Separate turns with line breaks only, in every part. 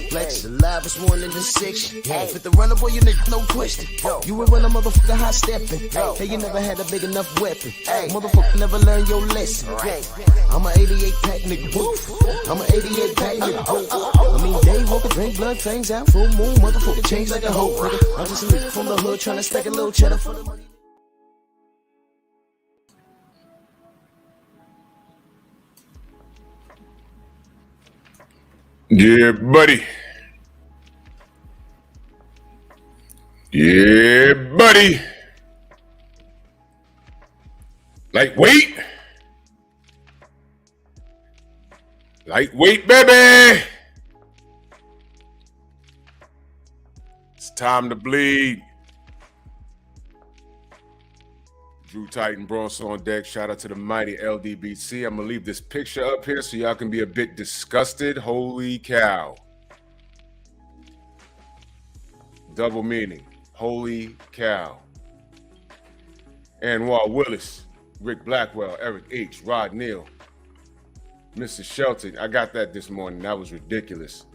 Flex, alive is one in the six. Fit the runner, boy, you nigga, no question. You would run a motherfucker high stepping. Hey, you never had a big enough weapon. Motherfucker never learned your lesson. I'm an 88 pack nigga. I'm an 88 pack nigga. I mean, day walker, drink blood, fangs out, full moon, motherfucker change like a hoe, nigga. I'm just a nigga from the hood trying to stack a little cheddar for the money.
Yeah, buddy. Yeah, buddy. Lightweight. Lightweight, baby. It's time to bleed. Drew Titan Bronx on deck. Shout out to the mighty LDBC. I'm going to leave this picture up here so y'all can be a bit disgusted. Holy cow. Double meaning. Holy cow. Anwar Willis, Rick Blackwell, Eric H., Rod Neal, Mr. Shelton. I got that this morning. That was ridiculous.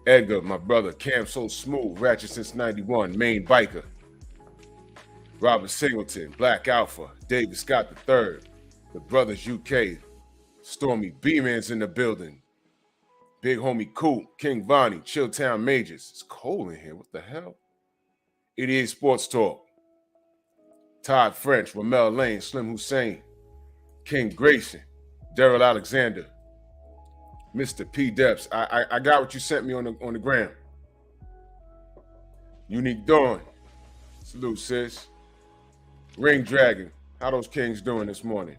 Edgar, my brother. Cam So Smooth, Ratchet since 91, Main Biker. Robert Singleton, Black Alpha, David Scott III, The Brothers UK, Stormy B-Man's in the building, Big Homie Coop, King Vonnie, Chilltown Majors. It's cold in here. What the hell? 88 Sports Talk, Todd French, Ramel Lane, Slim Hussein, King Grayson, Daryl Alexander, Mr. P. Depps. I got what you sent me on the gram. Unique Dawn. Salute, sis. Ring Dragon, how those Kings doing this morning?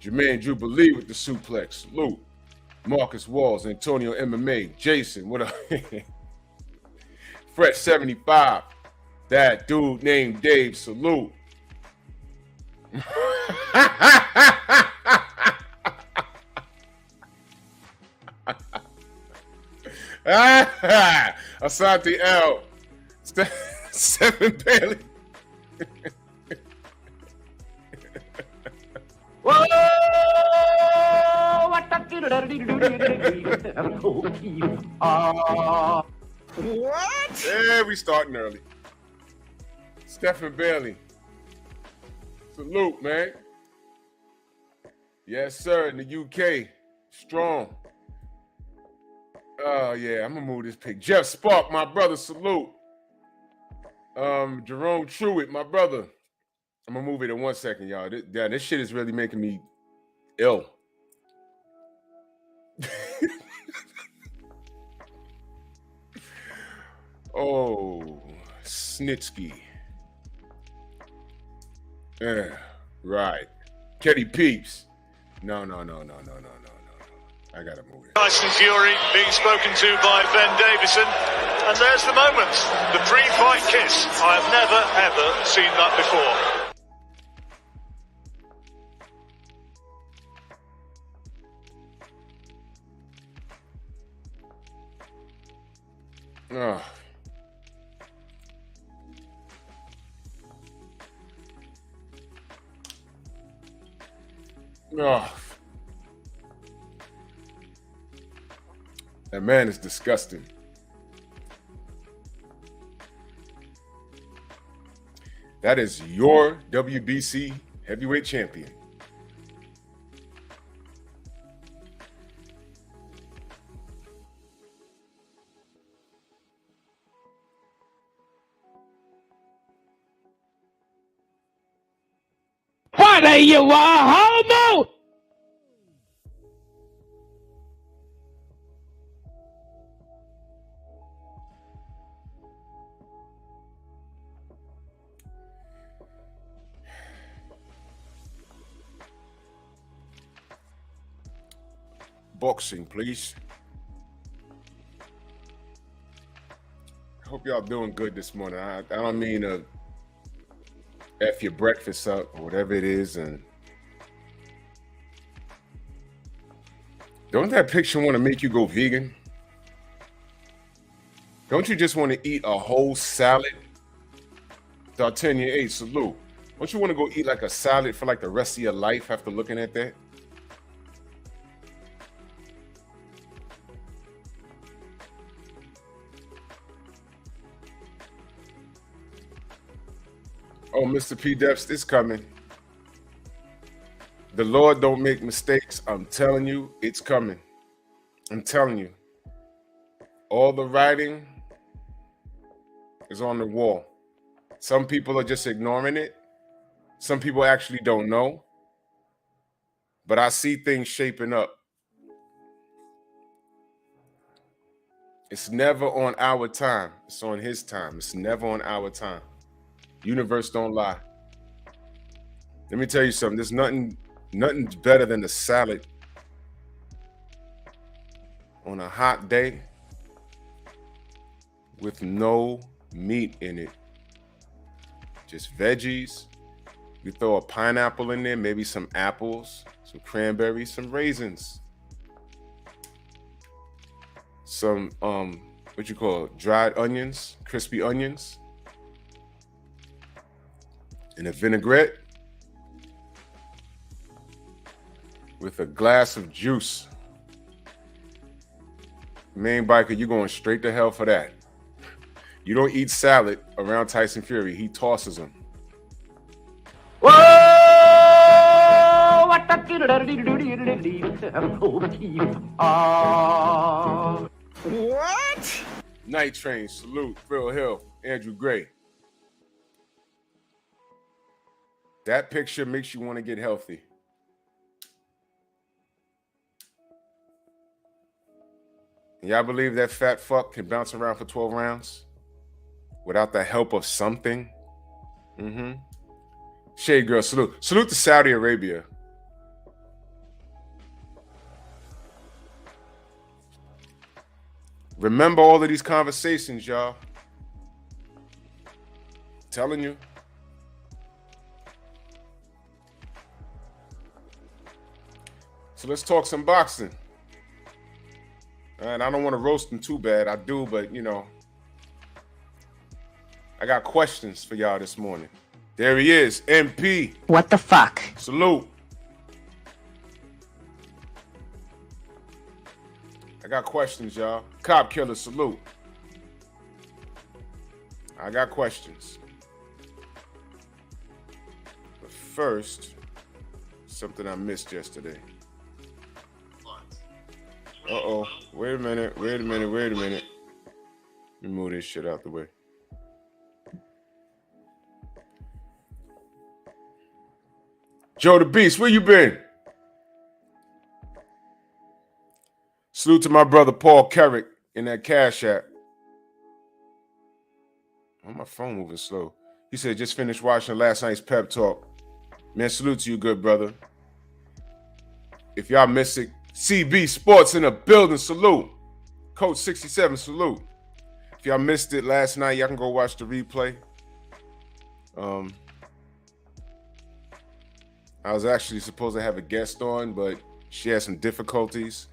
Jermaine Jubilee with the suplex. Salute. Marcus Walls, Antonio MMA, Jason, what up? Fresh 75. That dude named Dave, salute. Asante L. Stephen Bailey.
Whoa! What?
Yeah, we starting early. Stephen Bailey. Salute, man. Yes, sir. In the UK. Strong. Oh, yeah. I'm going to move this pic. Jeff Spark, my brother. Salute. Jerome Truitt, my brother. I'm going to move it in 1 second, y'all. This shit is really making me ill. Oh, Snitsky. Yeah, right. Ketty Peeps. No. I got to move it.
Tyson Fury being spoken to by Ben Davison. And there's the moment. The pre-fight kiss. I have never, ever seen that before.
Oh. Oh. That man is disgusting. That is your WBC heavyweight champion.
What are you, a homo?
Boxing, please. Hope y'all doing good this morning. I don't mean to F your breakfast up or whatever it is. And don't that picture want to make you go vegan? Don't you just want to eat a whole salad? D'Artagnan, hey, salute. Don't you want to go eat like a salad for like the rest of your life after looking at that? Oh, Mr. P. Depps, it's coming. The Lord don't make mistakes. I'm telling you, it's coming. I'm telling you. All the writing is on the wall. Some people are just ignoring it. Some people actually don't know. But I see things shaping up. It's never on our time. It's on his time. It's never on our time. Universe don't lie. Let me tell you something. There's nothing better than the salad on a hot day with no meat in it. Just veggies. You throw a pineapple in there, maybe some apples, some cranberries, some raisins. Some what you call it? Dried onions, crispy onions. And a vinaigrette with a glass of juice. Main biker, you're going straight to hell for that. You don't eat salad around Tyson Fury. He tosses them.
Whoa! What
What? Night Train, salute, Phil Hill, Andrew Gray. That picture makes you want to get healthy. Y'all believe that fat fuck can bounce around for 12 rounds without the help of something? Mm-hmm. Shade Girl, salute. Salute to Saudi Arabia. Remember all of these conversations, y'all. Telling you. So let's talk some boxing. And I don't want to roast them too bad. I do, but you know, I got questions for y'all this morning. There he is, MP.
What the fuck?
Salute. I got questions, y'all. Cop killer, salute. I got questions. But first, something I missed yesterday. Uh-oh. Wait a minute. Let me move this shit out the way. Joe the Beast, where you been? Salute to my brother Paul Carrick in that Cash App. Oh, my phone moving slow. He said, just finished watching last night's pep talk. Man, salute to you, good brother. If y'all miss it, CB Sports in the building, salute. Coach 67, salute. If y'all missed it last night, y'all can go watch the replay. I was actually supposed to have a guest on, but she had some difficulties.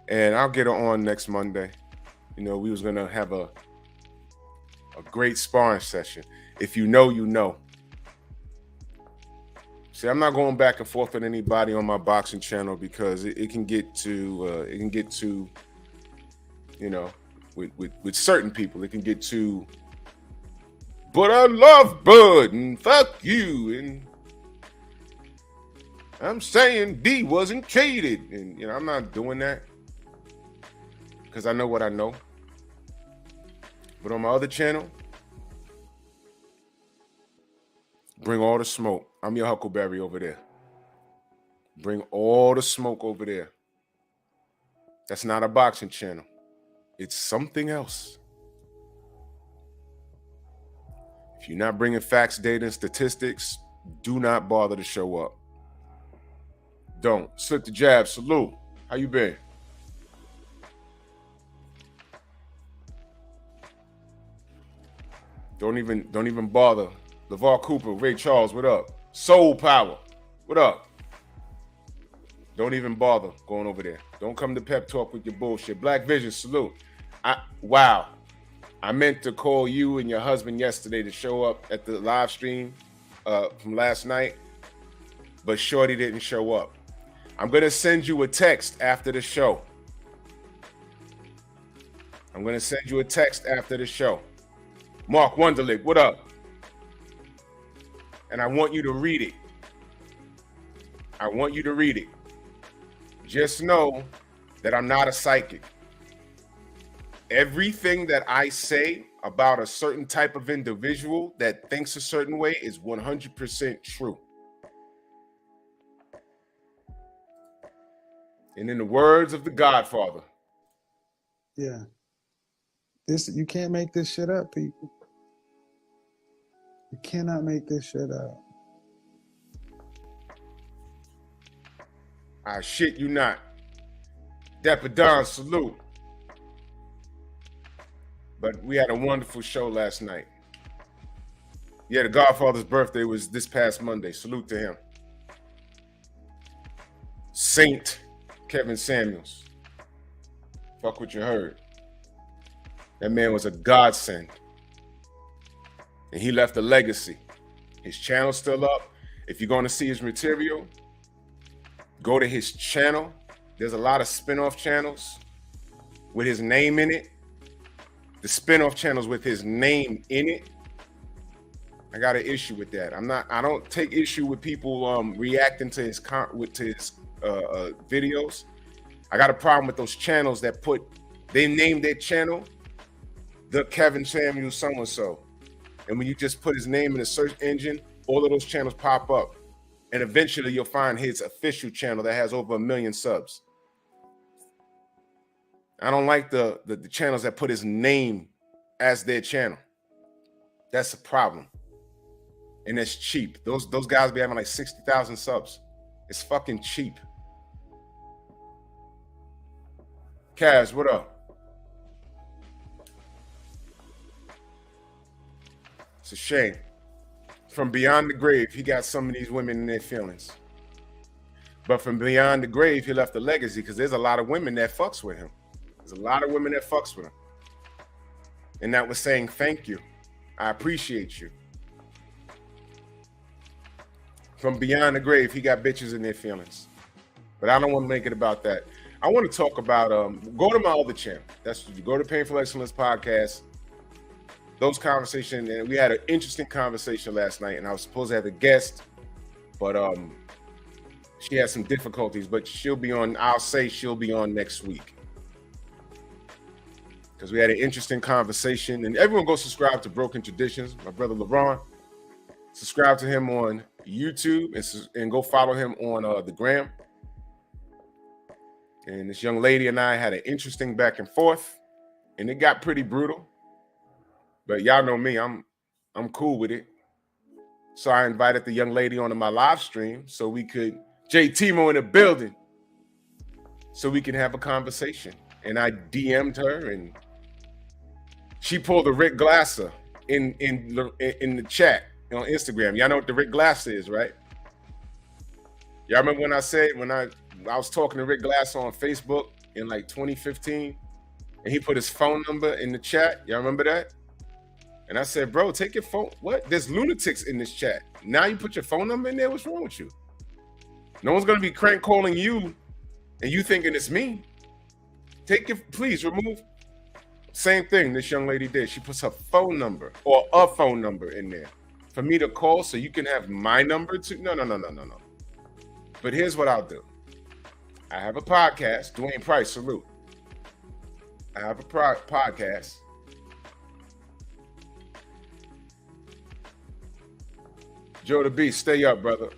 And I'll get her on next Monday. You know, we was going to have a great sparring session. If you know, you know. See, I'm not going back and forth with anybody on my boxing channel because it can get to, you know, with certain people, it can get to, but I love Bud and fuck you. And I'm saying D wasn't cheated. And, you know, I'm not doing that because I know what I know. But on my other channel, bring all the smoke. I'm your Huckleberry over there. Bring all the smoke over there. That's not a boxing channel. It's something else. If you're not bringing facts, data, and statistics, do not bother to show up. Don't. Slip the jab. Salute. How you been? Don't even bother. LeVar Cooper, Ray Charles, what up? Soul Power, what up? Don't even bother going over there. Don't come to Pep Talk with your bullshit. Black Vision, salute. Wow. I meant to call you and your husband yesterday to show up at the live stream from last night, but Shorty didn't show up. I'm going to send you a text after the show. Mark Wunderlich, what up? And I want you to read it. Just know that I'm not a psychic. Everything that I say about a certain type of individual that thinks a certain way is 100% true. And in the words of the Godfather.
Yeah. You can't make this shit up, people. You cannot make this shit up.
I shit you not. Dapper Don, salute. But we had a wonderful show last night. Yeah, the Godfather's birthday was this past Monday. Salute to him. Saint Kevin Samuels. Fuck what you heard. That man was a godsend. And he left a legacy. His channel's still up. If you're going to see his material, go to his channel. There's a lot of spin-off channels with his name in it. The spin-off channels with his name in it. I got an issue with that. I don't take issue with people reacting to his videos. I got a problem with those channels that they name their channel the Kevin Samuels so-and-so. And when you just put his name in the search engine, all of those channels pop up. And eventually you'll find his official channel that has over 1 million subs. I don't like the channels that put his name as their channel. That's a problem. And it's cheap. Those guys be having like 60,000 subs. It's fucking cheap. Kaz, what up? It's a shame. From beyond the grave, he got some of these women in their feelings. But from beyond the grave, he left a legacy because there's a lot of women that fucks with him. There's a lot of women that fucks with him. And that was saying, thank you. I appreciate you. From beyond the grave, he got bitches in their feelings. But I don't want to make it about that. I want to talk about, go to my other channel. That's what you go to Painful Excellence Podcast. Those conversations, and we had an interesting conversation last night, and I was supposed to have a guest, but she had some difficulties, but she'll be on next week. Because we had an interesting conversation, and everyone go subscribe to Broken Traditions, my brother LeBron. Subscribe to him on YouTube and go follow him on the gram. And this young lady and I had an interesting back and forth, and it got pretty brutal. But y'all know me, I'm cool with it. So I invited the young lady onto my live stream so we could, Timo in the building, so we can have a conversation. And I DM'd her, and she pulled a Rick Glasser in the chat on Instagram. Y'all know what the Rick Glasser is, right? Y'all remember when I was talking to Rick Glasser on Facebook in like 2015, and he put his phone number in the chat. Y'all remember that? And I said, bro, take your phone. What? There's lunatics in this chat. Now you put your phone number in there? What's wrong with you? No one's going to be crank calling you and you thinking it's me. Please remove. Same thing this young lady did. She puts her phone number or a phone number in there for me to call so you can have my number too. No. But here's what I'll do. I have a podcast. Dwayne Price, salute. I have a podcast. Joe the Beast, stay up, brother.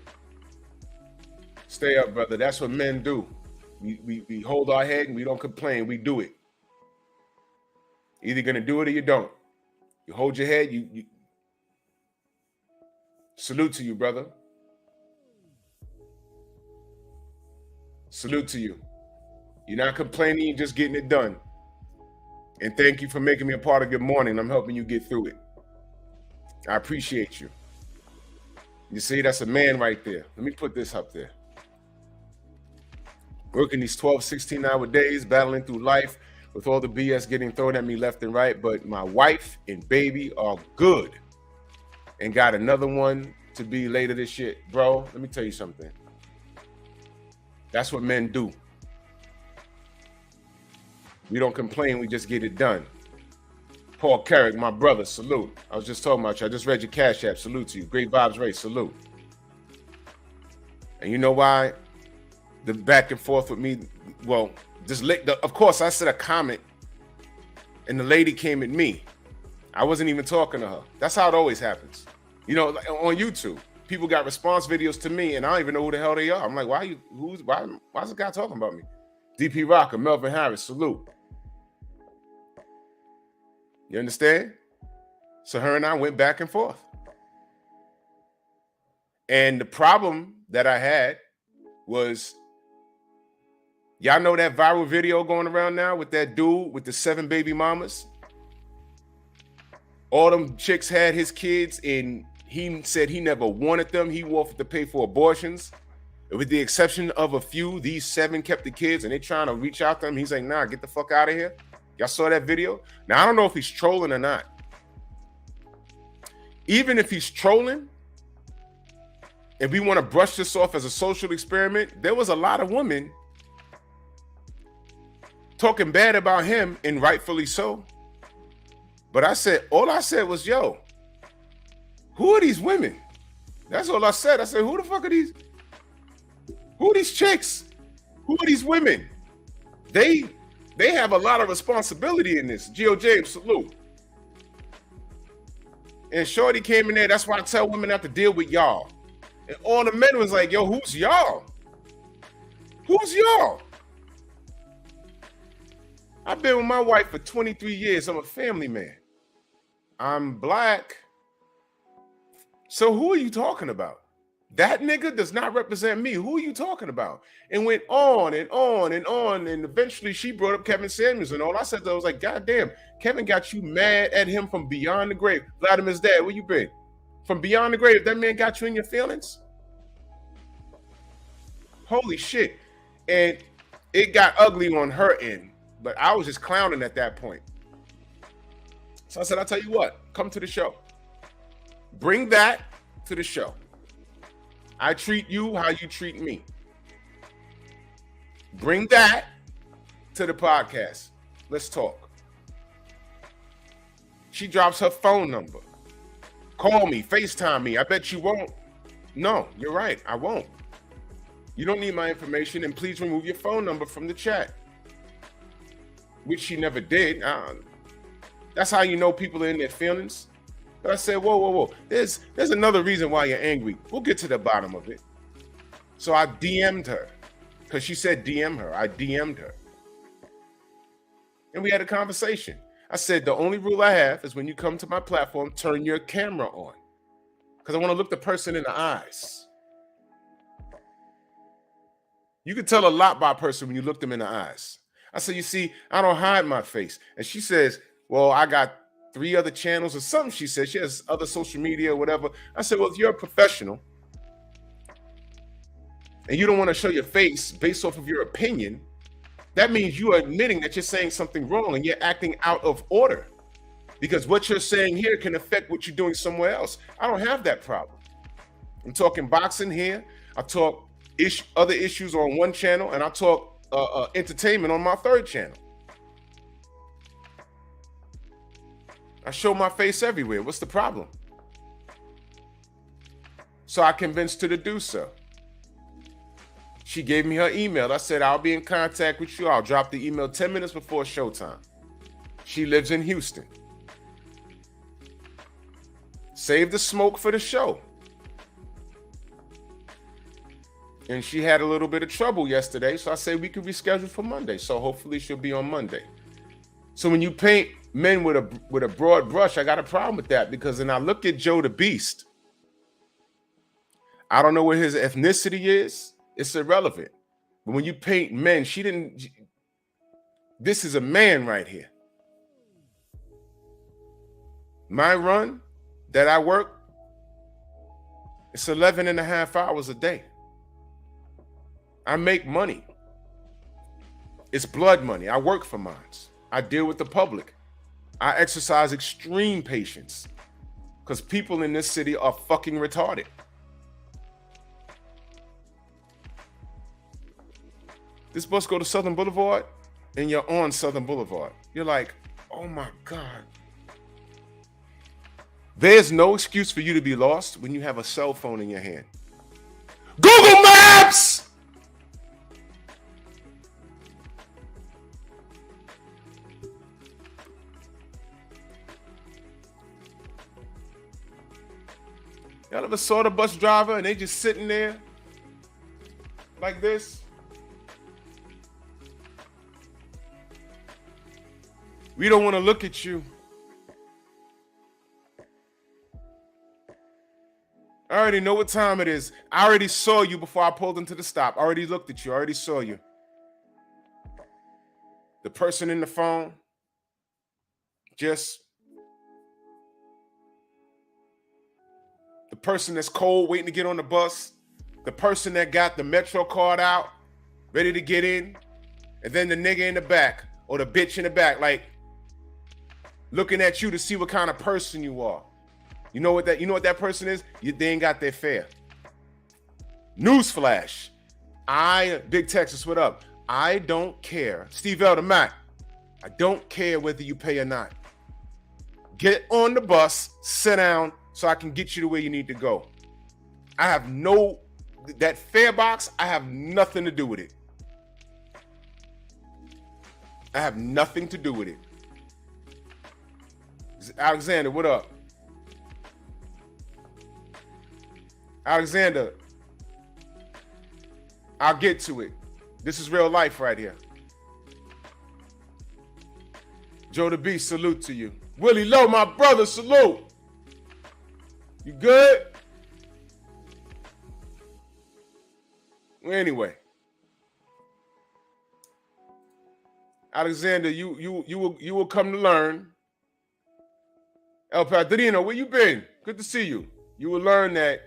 Stay up, brother. That's what men do. We hold our head and we don't complain. We do it. Either gonna do it or you don't. You hold your head. You salute to you, brother. Salute to you. You're not complaining. You're just getting it done. And thank you for making me a part of your morning. I'm helping you get through it. I appreciate you. You see, that's a man right there. Let me put this up there. Working these 12, 16-hour days, battling through life with all the BS getting thrown at me left and right. But my wife and baby are good. And got another one to be later this year. Bro, let me tell you something. That's what men do. We don't complain, we just get it done. Paul Carrick, my brother, salute. I was just talking about you. I just read your Cash App. Salute to you. Great vibes, Ray. Salute. And you know why? The back and forth with me. Well, of course, I said a comment, and the lady came at me. I wasn't even talking to her. That's how it always happens. You know, on YouTube, people got response videos to me, and I don't even know who the hell they are. I'm like, why is the guy talking about me? DP Rocker, Melvin Harris, salute. You understand? So her and I went back and forth. And the problem that I had was, y'all know that viral video going around now with that dude with the 7 baby mamas? All them chicks had his kids, and he said he never wanted them. He offered to pay for abortions. With the exception of a few, these 7 kept the kids, and they trying to reach out to him. He's like, nah, get the fuck out of here. Y'all saw that video? Now, I don't know if he's trolling or not. Even if he's trolling, and we want to brush this off as a social experiment, there was a lot of women talking bad about him, and rightfully so. But all I said was, yo, who are these women? That's all I said. I said, who the fuck are these? Who are these chicks? Who are these women? They have a lot of responsibility in this. Geo James, salute. And Shorty came in there. That's why I tell women not to deal with y'all. And all the men was like, yo, who's y'all? Who's y'all? I've been with my wife for 23 years. I'm a family man. I'm black. So who are you talking about? That nigga does not represent me. Who are you talking about? And went on and on and on. And eventually she brought up Kevin Samuels. And all I said, I was like, God damn, Kevin got you mad at him from beyond the grave. Vladimir's dad, where you been? From beyond the grave, that man got you in your feelings? Holy shit. And it got ugly on her end. But I was just clowning at that point. So I said, I'll tell you what, come to the show. Bring that to the show. I treat you how you treat me. Bring that to the podcast. Let's talk. She drops her phone number. Call me, FaceTime me. I bet you won't. No, you're right. I won't. You don't need my information, and please remove your phone number from the chat. Which she never did. That's how you know people are in their feelings. But I said, whoa. There's another reason why you're angry. We'll get to the bottom of it. So I DM'd her. Because she said DM her. I DM'd her. And we had a conversation. I said, the only rule I have is when you come to my platform, turn your camera on. Because I want to look the person in the eyes. You can tell a lot by a person when you look them in the eyes. I said, you see, I don't hide my face. And she says, well, I got 3 other channels or something. She said she has other social media or whatever. I said, well, if you're a professional and you don't want to show your face based off of your opinion, that means you are admitting that you're saying something wrong and you're acting out of order, because what you're saying here can affect what you're doing somewhere else. I don't have that problem. I'm talking boxing here. I talk other issues on one channel, and I talk entertainment on my 3rd channel. I show my face everywhere. What's the problem? So I convinced her to do so. She gave me her email. I said, I'll be in contact with you. I'll drop the email 10 minutes before showtime. She lives in Houston. Save the smoke for the show. And she had a little bit of trouble yesterday, so I said we could reschedule for Monday. So hopefully she'll be on Monday. So when you paint men with a broad brush, I got a problem with that, because then I look at Joe the Beast. I don't know what his ethnicity is. It's irrelevant. But when you paint men, this is a man right here. My run, that I work, it's 11 and a half hours a day. I make money. It's blood money. I work for mine. I deal with the public. I exercise extreme patience because people in this city are fucking retarded. This bus go to Southern Boulevard and you're on Southern Boulevard. You're like, oh my God. There's no excuse for you to be lost when you have a cell phone in your hand. Google Maps! Y'all ever saw the bus driver and they just sitting there like this? We don't want to look at you. I already know what time it is. I already saw you before I pulled into the stop. I already looked at you. I already saw you. The person in the phone, just the person that's cold waiting to get on the bus, the person that got the Metro card out, ready to get in, and then the nigga in the back or the bitch in the back, like looking at you to see what kind of person you are. You know what that person is? They ain't got their fare. Newsflash. Big Texas, what up? I don't care. Steve Elder Mac. I don't care whether you pay or not. Get on the bus, sit down, so I can get you to where you need to go. I have that fare box, I have nothing to do with it. I have nothing to do with it. Alexander, what up? Alexander, I'll get to it. This is real life right here. Joe the Beast, salute to you. Willie Lowe, my brother, salute. You good? Well, anyway. Alexander, you will come to learn. El Padrino, where you been? Good to see you. You will learn that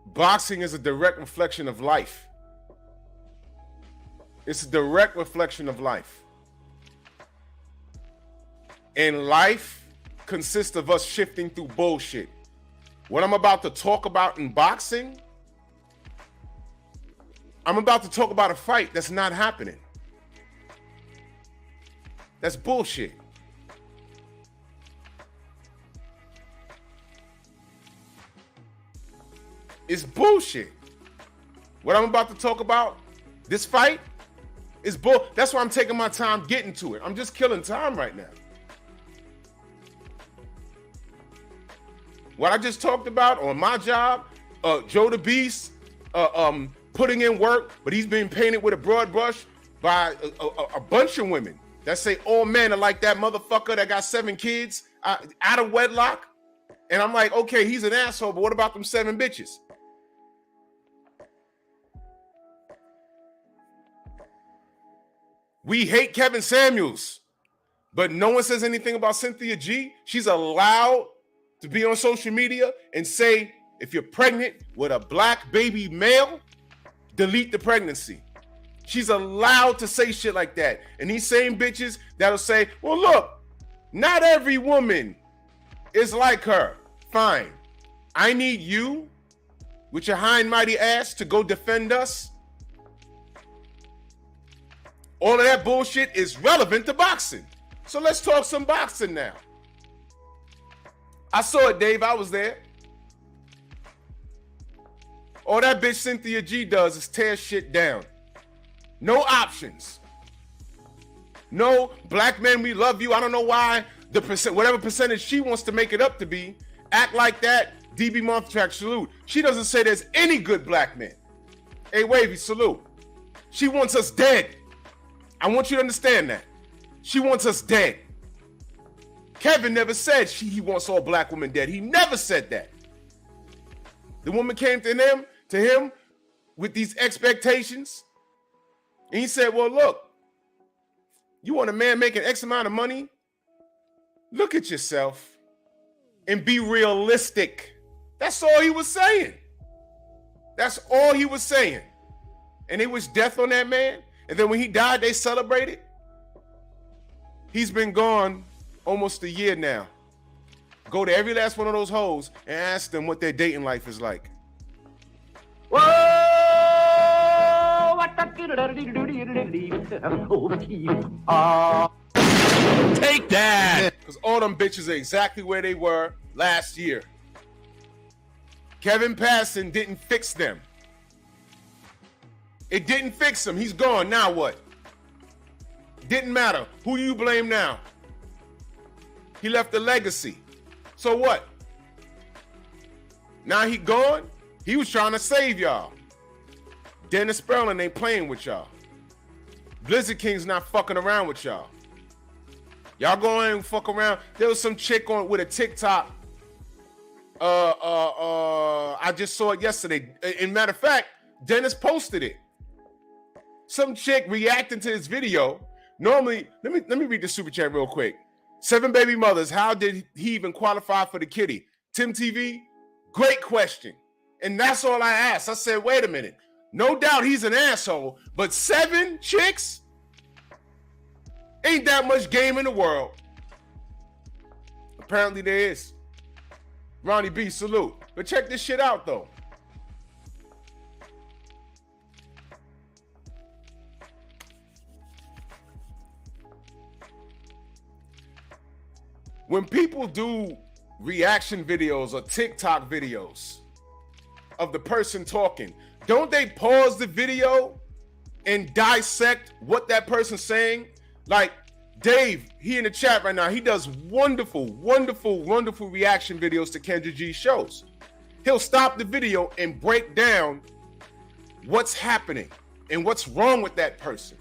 boxing is a direct reflection of life. It's a direct reflection of life. And life consists of us shifting through bullshit. What I'm about to talk about in boxing, I'm about to talk about a fight that's not happening. That's bullshit. It's bullshit. What I'm about to talk about, this fight, is bull. That's why I'm taking my time getting to it. I'm just killing time right now. What I just talked about on my job, Joe the Beast, putting in work, but he's being painted with a broad brush by a bunch of women that say all men are like that motherfucker that got 7 kids out of wedlock. And I'm like, okay, he's an asshole, but what about them 7 bitches? We hate Kevin Samuels, but no one says anything about Cynthia G. She's allowed to be on social media and say, if you're pregnant with a black baby male, delete the pregnancy. She's allowed to say shit like that. And these same bitches that'll say, well, look, not every woman is like her. Fine. I need you with your high and mighty ass to go defend us. All of that bullshit is relevant to boxing. So let's talk some boxing now. I saw it, Dave. I was there. All that bitch Cynthia G does is tear shit down. No options. No, black men, we love you. I don't know why the whatever percentage she wants to make it up to be, act like that. DB Montrack, salute. She doesn't say there's any good black men. Hey, Wavy, salute. She wants us dead. I want you to understand that. She wants us dead. Kevin never said he wants all black women dead. He never said that. The woman came to him with these expectations. And he said, well, look, You want a man making X amount of money? Look at yourself and be realistic. That's all he was saying. That's all he was saying. And it was death on that man. And then when he died, they celebrated. He's been gone almost a year now. Go to every last one of those hoes and ask them what their dating life is like.
Whoa!
Take that!
Because all them bitches are exactly where they were last year. Kevin Passon didn't fix them. It didn't fix him. He's gone. Now what? Didn't matter. Who do you blame now? He left a legacy. So what? Now he gone? He was trying to save y'all. Dennis Sperling ain't playing with y'all. Blizzard King's not fucking around with y'all. Y'all go in and fuck around. There was some chick on with a TikTok. I just saw it yesterday. In matter of fact, Dennis posted it. Some chick reacting to his video. Normally, let me read the super chat real quick. 7 baby mothers. How did he even qualify for the kitty? Tim TV, great question. And that's all I asked. I said, wait a minute. No doubt he's an asshole, but 7 chicks? Ain't that much game in the world. Apparently there is. Ronnie B, salute. But check this shit out, though. When people do reaction videos or TikTok videos of the person talking, don't they pause the video and dissect what that person's saying? Like Dave, he in the chat right now, he does wonderful, wonderful, wonderful reaction videos to Kendra G's shows. He'll stop the video and break down what's happening and what's wrong with that person.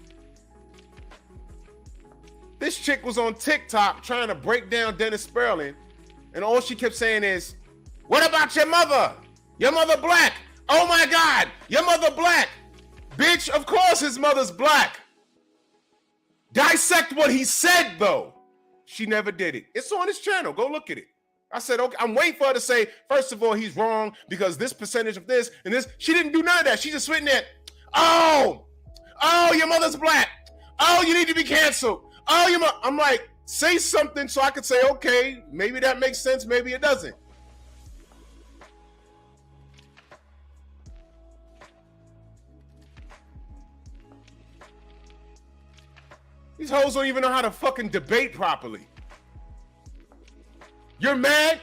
This chick was on TikTok trying to break down Dennis Sperling, and all she kept saying is, what about your mother? Your mother black. Oh my God, your mother black. Bitch, of course his mother's black. Dissect what he said, though. She never did it. It's on his channel. Go look at it. I said, okay, I'm waiting for her to say, first of all, he's wrong because this percentage of this and this. She didn't do none of that. She just went in there, oh, your mother's black. Oh, you need to be canceled. Oh, your mother. I'm like, say something so I could say, okay, maybe that makes sense, maybe it doesn't. These hoes don't even know how to fucking debate properly. You're mad?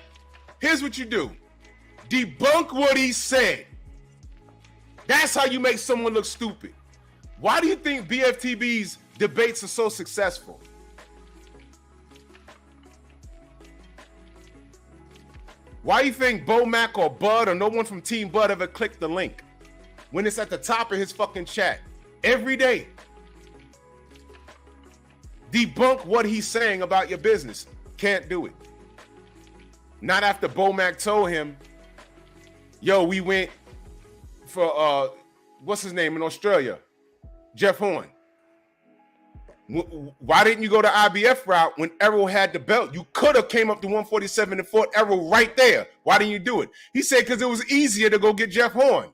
Here's what you do. Debunk what he said. That's how you make someone look stupid. Why do you think BFTB's debates are so successful? Why do you think Bo Mac or Bud or no one from Team Bud ever clicked the link when it's at the top of his fucking chat every day? Debunk what he's saying about your business. Can't do it. Not after Bo Mac told him, yo, we went for, what's his name in Australia? Jeff Horn. Why didn't you go to IBF route when Errol had the belt? You could have came up to 147 and fought Errol right there. Why didn't you do it? He said because it was easier to go get Jeff Horn.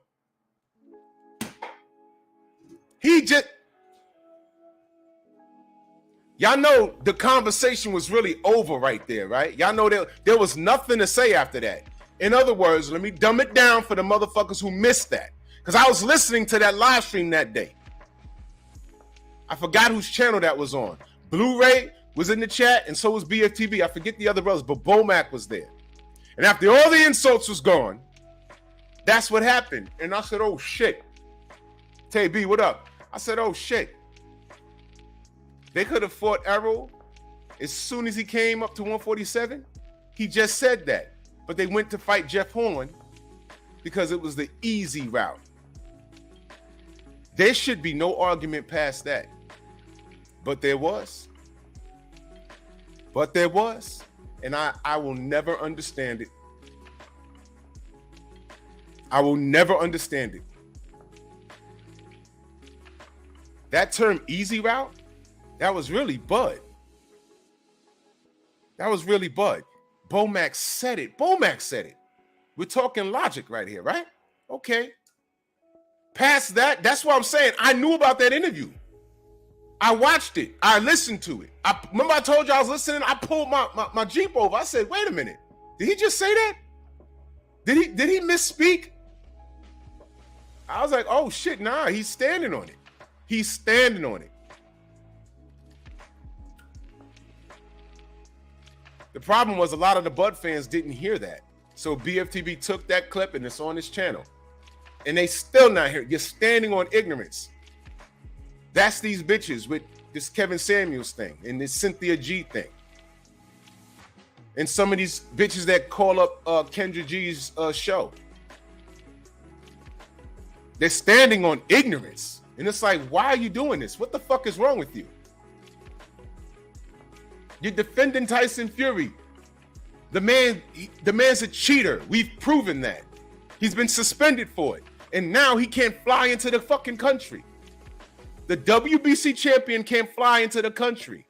Y'all know the conversation was really over right there, right? Y'all know there was nothing to say after that. In other words, let me dumb it down for the motherfuckers who missed that. Because I was listening to that live stream that day. I forgot whose channel that was on. Blu-ray was in the chat, and so was BFTV. I forget the other brothers, but Bomac was there. And after all the insults was gone, that's what happened. And I said, oh, shit. Tay B, what up? I said, oh, shit. They could have fought Errol as soon as he came up to 147. He just said that. But they went to fight Jeff Horn because it was the easy route. There should be no argument past that. But there was. And I will never understand it. I will never understand it. That term easy route, That was really Bud. That was really Bud. Bomac said it. Bomac said it. We're talking logic right here, right? Okay. Past that, that's what I'm saying. I knew about that interview. I watched it. I listened to it. Remember I told you I was listening? I pulled my Jeep over. I said, wait a minute. Did he just say that? Did he misspeak? I was like, oh shit, nah, he's standing on it. He's standing on it. The problem was a lot of the Bud fans didn't hear that. So BFTB took that clip and it's on his channel. And they still not here. You're standing on ignorance. That's these bitches with this Kevin Samuels thing and this Cynthia G thing. And some of these bitches that call up Kendra G's show. They're standing on ignorance. And it's like, why are you doing this? What the fuck is wrong with you? You're defending Tyson Fury. The man's a cheater. We've proven that. He's been suspended for it. And now he can't fly into the fucking country. The WBC champion can't fly into the country.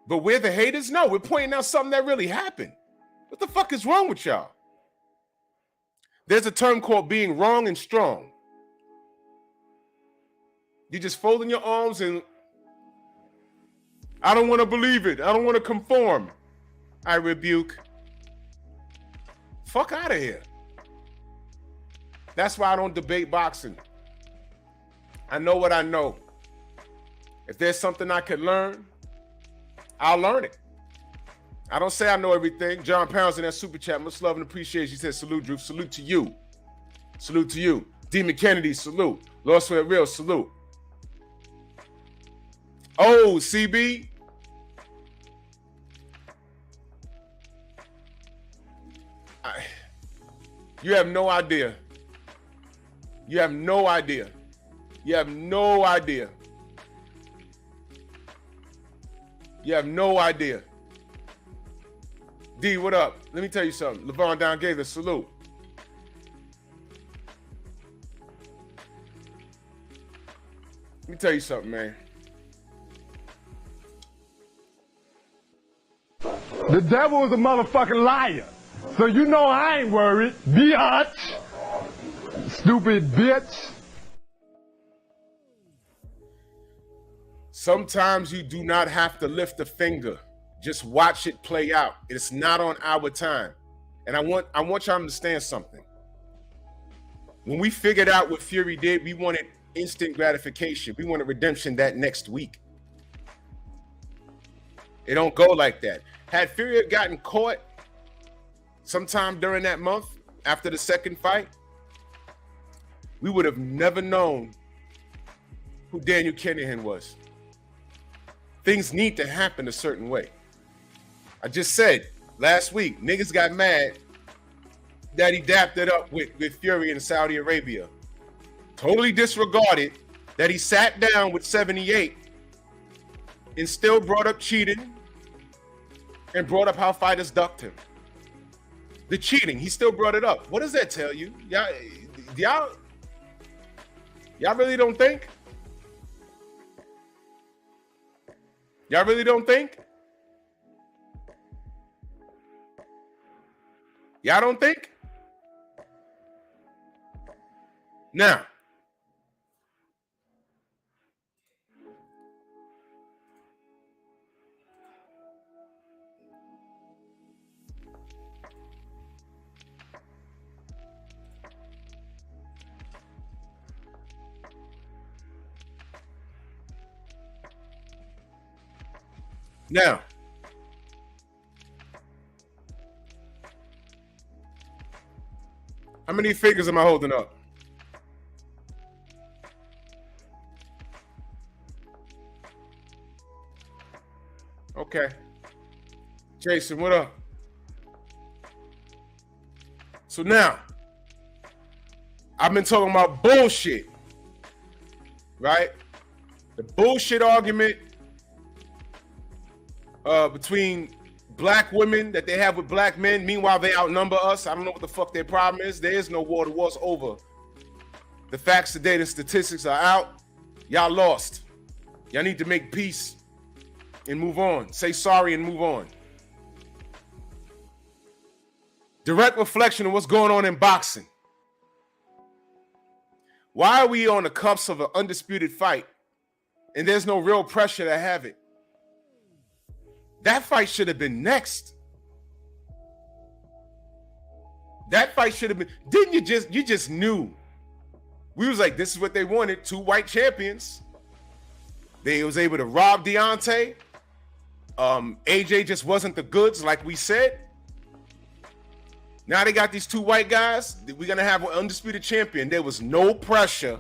But we're the haters? No, we're pointing out something that really happened. What the fuck is wrong with y'all? There's a term called being wrong and strong. You're just folding your arms and I don't want to believe it. I don't want to conform. I rebuke. Fuck out of here. That's why I don't debate boxing. I know what I know. If there's something I can learn, I'll learn it. I don't say I know everything. John Pounds in that super chat, much love and appreciation. He said, salute, Drew. Salute to you. Salute to you. Demon Kennedy, salute. Lost Sweat Real, salute. Oh, CB. You have no idea. You have no idea. You have no idea. You have no idea. D, what up? Let me tell you something. LeVon Down gave a salute. Let me tell you something, man.
The devil is a motherfucking liar. So you know I ain't worried. Biatch. Stupid bitch.
Sometimes you do not have to lift a finger. Just watch it play out. It's not on our time. And I want y'all to understand something. When we figured out what Fury did, we wanted instant gratification. We wanted redemption that next week. It don't go like that. Had Fury gotten caught sometime during that month after the second fight, we would have never known who Daniel Kinahan was. Things need to happen a certain way. I just said last week, niggas got mad that he dapped it up with Fury in Saudi Arabia. Totally disregarded that he sat down with 78 and still brought up cheating and brought up how fighters ducked him. The cheating, he still brought it up. What does that tell you? Y'all really don't think? Y'all really don't think? Y'all don't think? Now, how many fingers am I holding up? Okay. Jason, what up? So now, I've been talking about bullshit, right? The bullshit argument between black women that they have with black men. Meanwhile, they outnumber us. I don't know what the fuck their problem is. There is no war. The war's over. The facts, the data, statistics are out. Y'all lost. Y'all need to make peace and move on. Say sorry and move on. Direct reflection of what's going on in boxing. Why are we on the cusp of an undisputed fight and there's no real pressure to have it? That fight should have been next. That fight should have been. Didn't you just knew? We was like, this is what they wanted. 2 white champions. They was able to rob Deontay. AJ just wasn't the goods, like we said. Now they got these 2 white guys. We're going to have an undisputed champion. There was no pressure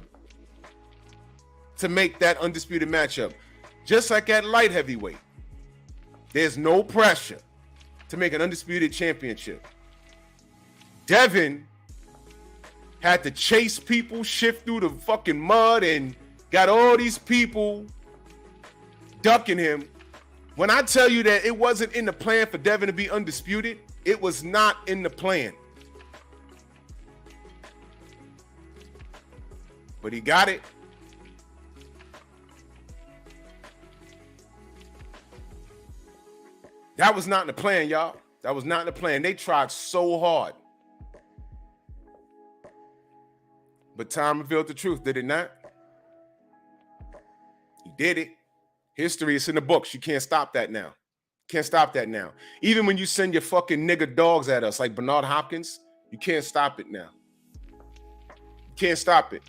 to make that undisputed matchup. Just like at light heavyweight. There's no pressure to make an undisputed championship. Devin had to chase people, shift through the fucking mud, and got all these people ducking him. When I tell you that it wasn't in the plan for Devin to be undisputed, it was not in the plan. But he got it. That was not in the plan, y'all. That was not in the plan. They tried so hard. But time revealed the truth, did it not? He did it. History is in the books. You can't stop that now. Can't stop that now. Even when you send your fucking nigger dogs at us like Bernard Hopkins, you can't stop it now. You can't stop it.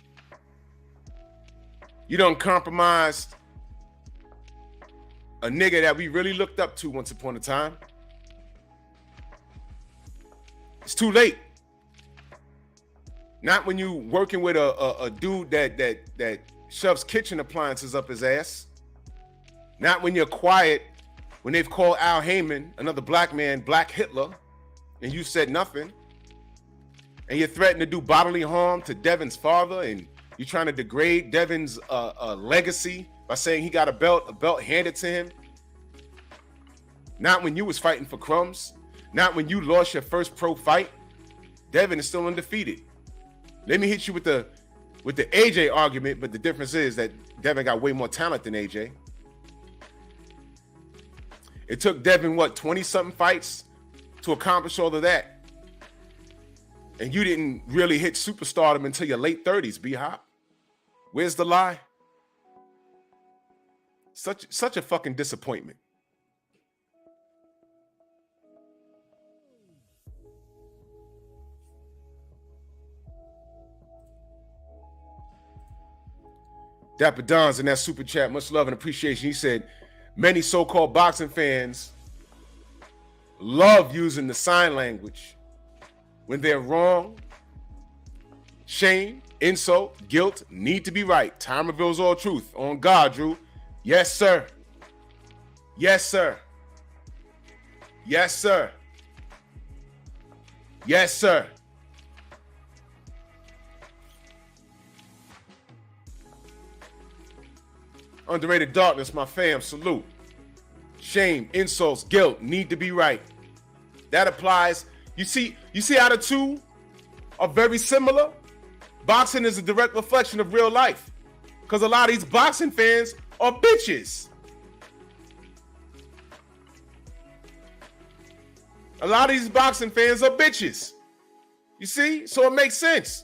You done compromised a nigga that we really looked up to once upon a time. It's too late. Not when you working with a dude that shoves kitchen appliances up his ass. Not when you're quiet, when they've called Al Heyman, another black man, Black Hitler, and you said nothing. And you're threatening to do bodily harm to Devin's father, and you're trying to degrade Devin's legacy by saying he got a belt handed to him. Not when you was fighting for crumbs. Not when you lost your first pro fight. Devin is still undefeated. Let me hit you with the AJ argument, but the difference is that Devin got way more talent than AJ. It took Devin, 20-something fights to accomplish all of that. And you didn't really hit superstardom until your late 30s, B-Hop. Where's the lie? Such a fucking disappointment. Dapper Don's in that super chat. Much love and appreciation. He said, many so-called boxing fans love using the sign language when they're wrong. Shame, insult, guilt need to be right. Time reveals all truth. On God, Drew. Yes, sir. Yes, sir. Yes, sir. Yes, sir. Underrated darkness, my fam, salute. Shame, insults, guilt need to be right. That applies. You see how the two are very similar? Boxing is a direct reflection of real life. Because a lot of these boxing fans are bitches. A lot of these boxing fans are bitches. You see? So it makes sense.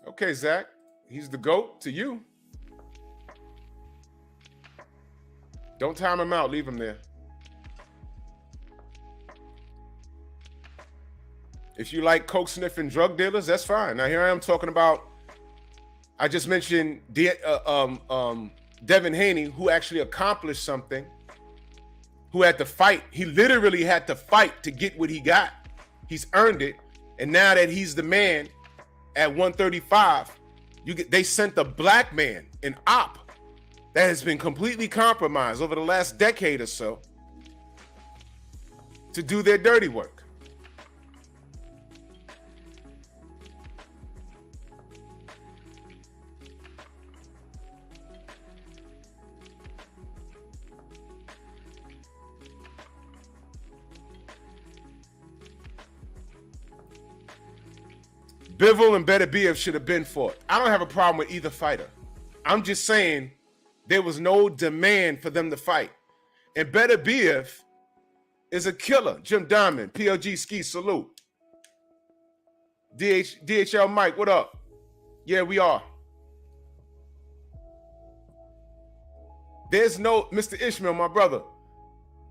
Okay, Zach, he's the GOAT to you. Don't time him out. Leave him there. If you like coke sniffing drug dealers, that's fine. Now here I am talking about, I just mentioned Devin Haney, who actually accomplished something, who had to fight. He literally had to fight to get what he got. He's earned it. And now that he's the man at 135, they sent a black man, an op, that has been completely compromised over the last decade or so to do their dirty work. Bivol and Beterbiev should have been fought. I don't have a problem with either fighter. I'm just saying there was no demand for them to fight. And Beterbiev is a killer. Jim Diamond, PLG Ski, salute. DHL Mike, what up? Yeah, we are. There's no, Mr. Ishmael, my brother,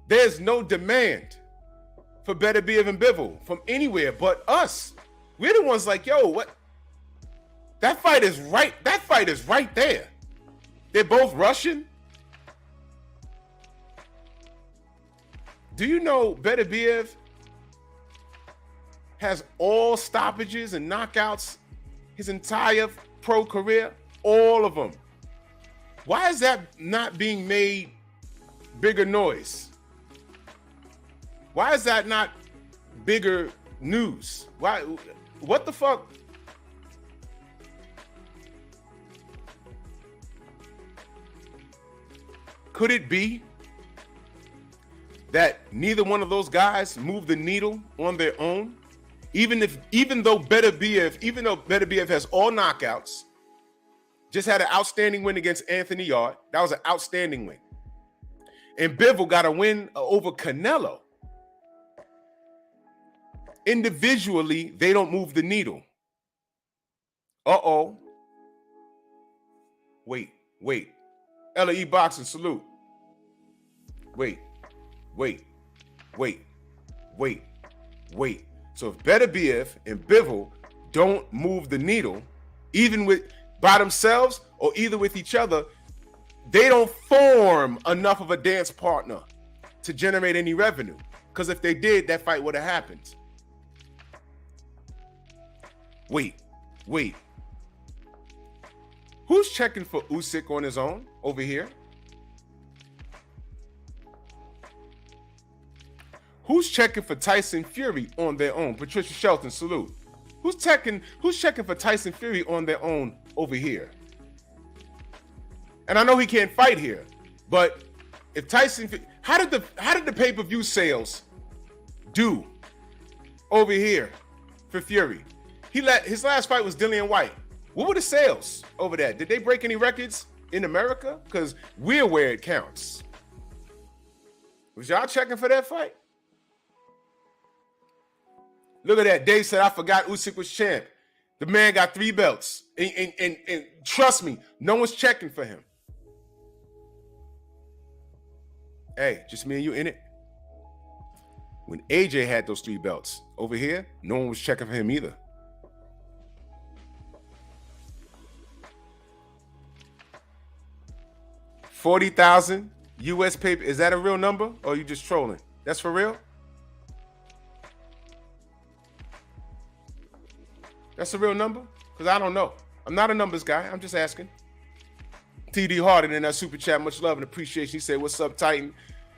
there's no demand for Beterbiev and Bivol from anywhere but us. We're the ones like, yo, what? That fight is right there. They're both Russian. Do you know Beterbiev has all stoppages and knockouts his entire pro career? All of them. Why is that not being made bigger noise? Why is that not bigger news? Why? What the fuck? Could it be that neither one of those guys moved the needle on their own? Even though Beterbiev has all knockouts, just had an outstanding win against Anthony Yard. That was an outstanding win. And Bivol got a win over Canelo. Individually, they don't move the needle. Uh-oh. Wait. LAE Boxing, salute. Wait. So if Beterbiev and Bivol don't move the needle, even by themselves or either with each other, they don't form enough of a dance partner to generate any revenue. Because if they did, that fight would have happened. Wait. Who's checking for Usyk on his own over here? Who's checking for Tyson Fury on their own? Patricia Shelton, salute. Who's checking for Tyson Fury on their own over here? And I know he can't fight here, but if Tyson, how did the pay-per-view sales do over here for Fury? His last fight was Dillian White. What were the sales over there? Did they break any records in America? Because we're where it counts. Was y'all checking for that fight? Look at that. Dave said, I forgot Usyk was champ. The man got 3 belts. And trust me, no one's checking for him. Hey, just me and you in it. When AJ had those 3 belts over here, no one was checking for him either. $40,000 US paper. Is that a real number or are you just trolling? That's for real? That's a real number? Because I don't know. I'm not a numbers guy. I'm just asking. TD Harden in that super chat, much love and appreciation. He said, what's up, Titan?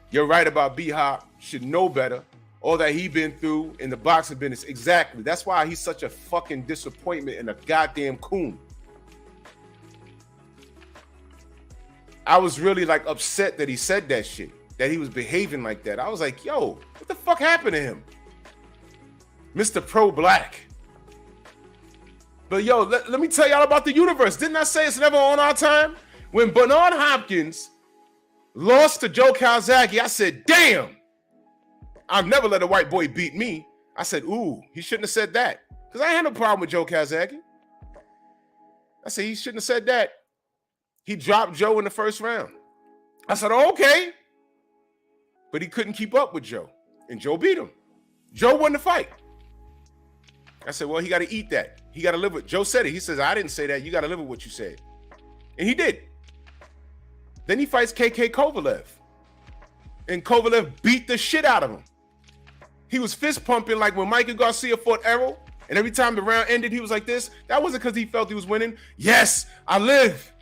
You're right about B-Hop. Should know better. All that he been through in the boxing business. Exactly. That's why he's such a fucking disappointment and a goddamn coon. I was really like upset that he said that shit, that he was behaving like that. I was like, yo, what the fuck happened to him? Mr. Pro Black. But yo, let me tell y'all about the universe. Didn't I say it's never on our time? When Bernard Hopkins lost to Joe Calzaghe, I said, damn, I'll never let a white boy beat me. I said, ooh, he shouldn't have said that. Because I had no problem with Joe Calzaghe. I said, he shouldn't have said that. He dropped Joe in the first round. I said, oh, okay. But he couldn't keep up with Joe. And Joe beat him. Joe won the fight. I said, well, he got to eat that. He got to live with Joe said it. He says, I didn't say that. You got to live with what you said. And he did. Then he fights KK Kovalev. And Kovalev beat the shit out of him. He was fist pumping like when Michael Garcia fought Errol. And every time the round ended, he was like this. That wasn't because he felt he was winning. Yes, I live.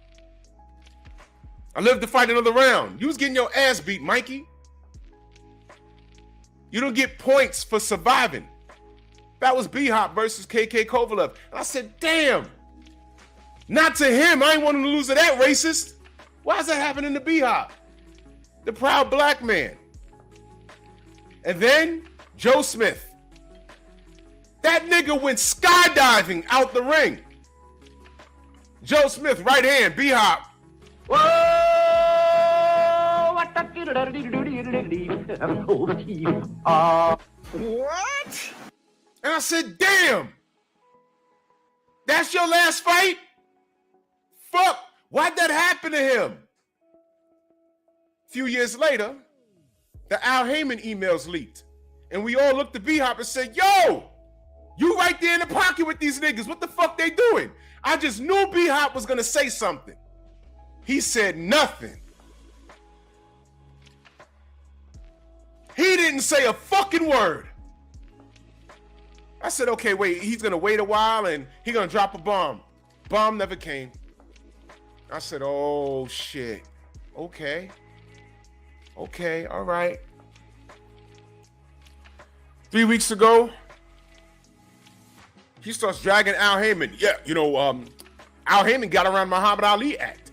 I live to fight another round. You was getting your ass beat, Mikey. You don't get points for surviving. That was B-Hop versus KK Kovalev. And I said, damn. Not to him. I ain't want him to lose to that racist. Why is that happening to B-Hop? The proud black man. And then Joe Smith. That nigga went skydiving out the ring. Joe Smith, right hand, B-Hop. What? And I said, damn. That's your last fight? Fuck. Why'd that happen to him? A few years later, the Al Heyman emails leaked. And we all looked at B-Hop and said, yo, you right there in the pocket with these niggas. What the fuck they doing? I just knew B-Hop was going to say something. He said nothing. He didn't say a fucking word. I said, okay, wait, he's going to wait a while and he's going to drop a bomb. Bomb never came. I said, oh, shit. Okay. Okay, all right. 3 weeks ago, he starts dragging Al Heyman. Yeah, Al Heyman got around Muhammad Ali Act.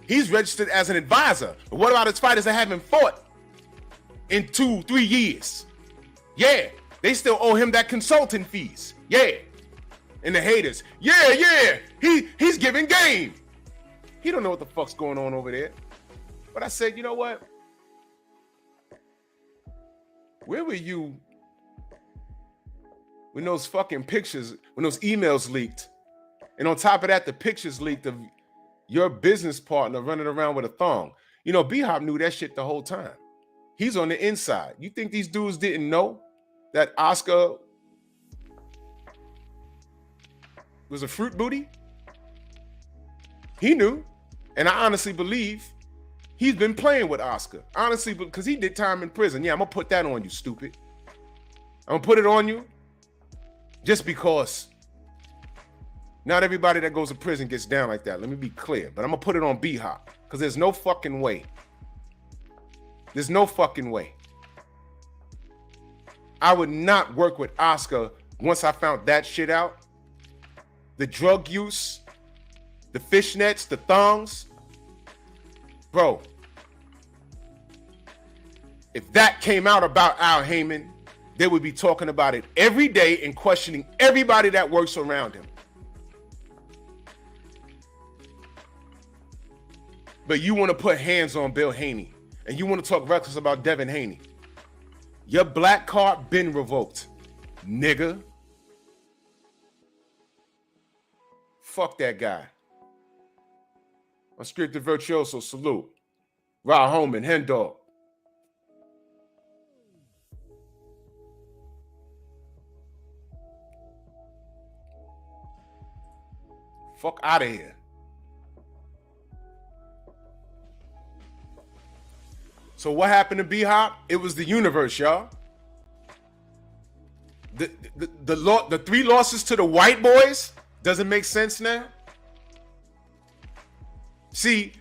He's registered as an advisor. But what about his fighters that haven't fought in 2-3 years? Yeah, they still owe him that consulting fees. Yeah. And the haters, yeah, he's giving game. He don't know what the fuck's going on over there. But I said, you know what? Where were you when those fucking pictures, when those emails leaked? And on top of that, the pictures leaked of your business partner running around with a thong. B-Hop knew that shit the whole time. He's on the inside. You think these dudes didn't know that Oscar was a fruit booty? He knew. And I honestly believe he's been playing with Oscar. Honestly, because he did time in prison. Yeah, I'm going to put that on you, stupid. I'm going to put it on you just because not everybody that goes to prison gets down like that. Let me be clear. But I'm going to put it on B-Hop because there's no fucking way. There's no fucking way. I would not work with Oscar once I found that shit out. The drug use, the fishnets, the thongs. Bro, if that came out about Al Heyman, they would be talking about it every day and questioning everybody that works around him. But you want to put hands on Bill Haney, and you want to talk reckless about Devin Haney. Your black card been revoked, nigga. Fuck that guy. Unscripted Virtuoso, salute. Rod Holman, Hen Dog. Fuck out of here. So what happened to B-Hop? It was the universe, y'all. The 3 losses to the white boys doesn't make sense now. See,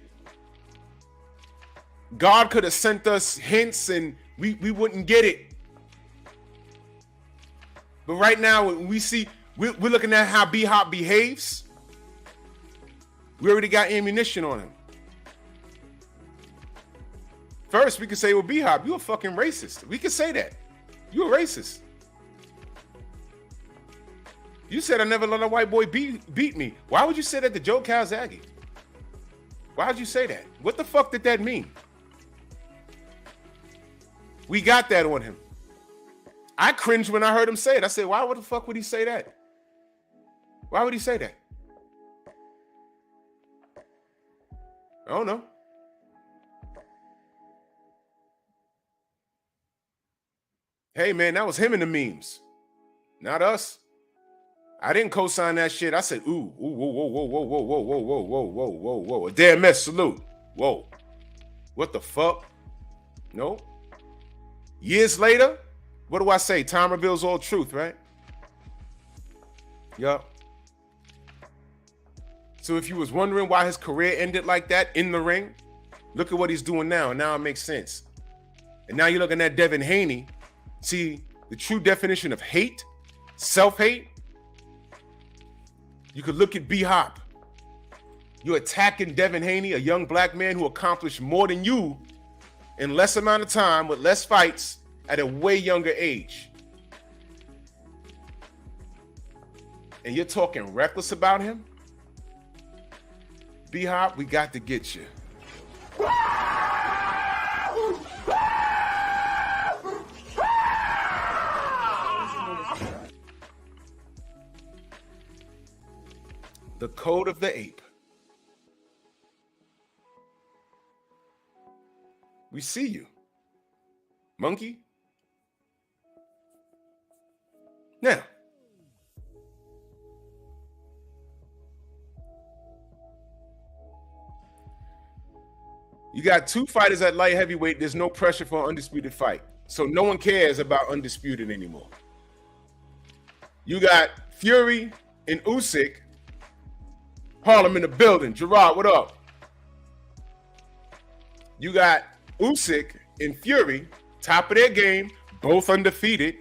God could have sent us hints and we wouldn't get it. But right now, when we see, we're looking at how B-Hop behaves. We already got ammunition on him. First, we could say, well, B-Hop, you a fucking racist. We could say that. You a racist. You said I never let a white boy beat me. Why would you say that to Joe Calzaghe? Why would you say that? What the fuck did that mean? We got that on him. I cringed when I heard him say it. I said, why the fuck would he say that? Why would he say that? I don't know. Hey, man, that was him in the memes. Not us. I didn't co-sign that shit. I said, ooh, whoa, whoa, whoa, whoa, whoa, whoa, whoa, whoa, whoa, whoa, whoa, whoa. A damn mess, salute. Whoa. What the fuck? No. Years later, what do I say? Time reveals all truth, right? Yup. So if you was wondering why his career ended like that in the ring, look at what he's doing now, and now it makes sense. And now you're looking at Devin Haney. See, the true definition of hate, self-hate, you could look at B-Hop. You're attacking Devin Haney, a young black man who accomplished more than you in less amount of time with less fights, at a way younger age. And you're talking reckless about him? B-Hop, we got to get you. The Code of the Ape. We see you, monkey. Now, you got two fighters at light heavyweight. There's no pressure for an undisputed fight. So no one cares about undisputed anymore. You got Fury and Usyk. Harlem in the building. Gerard, what up? You got Usyk and Fury, top of their game, both undefeated.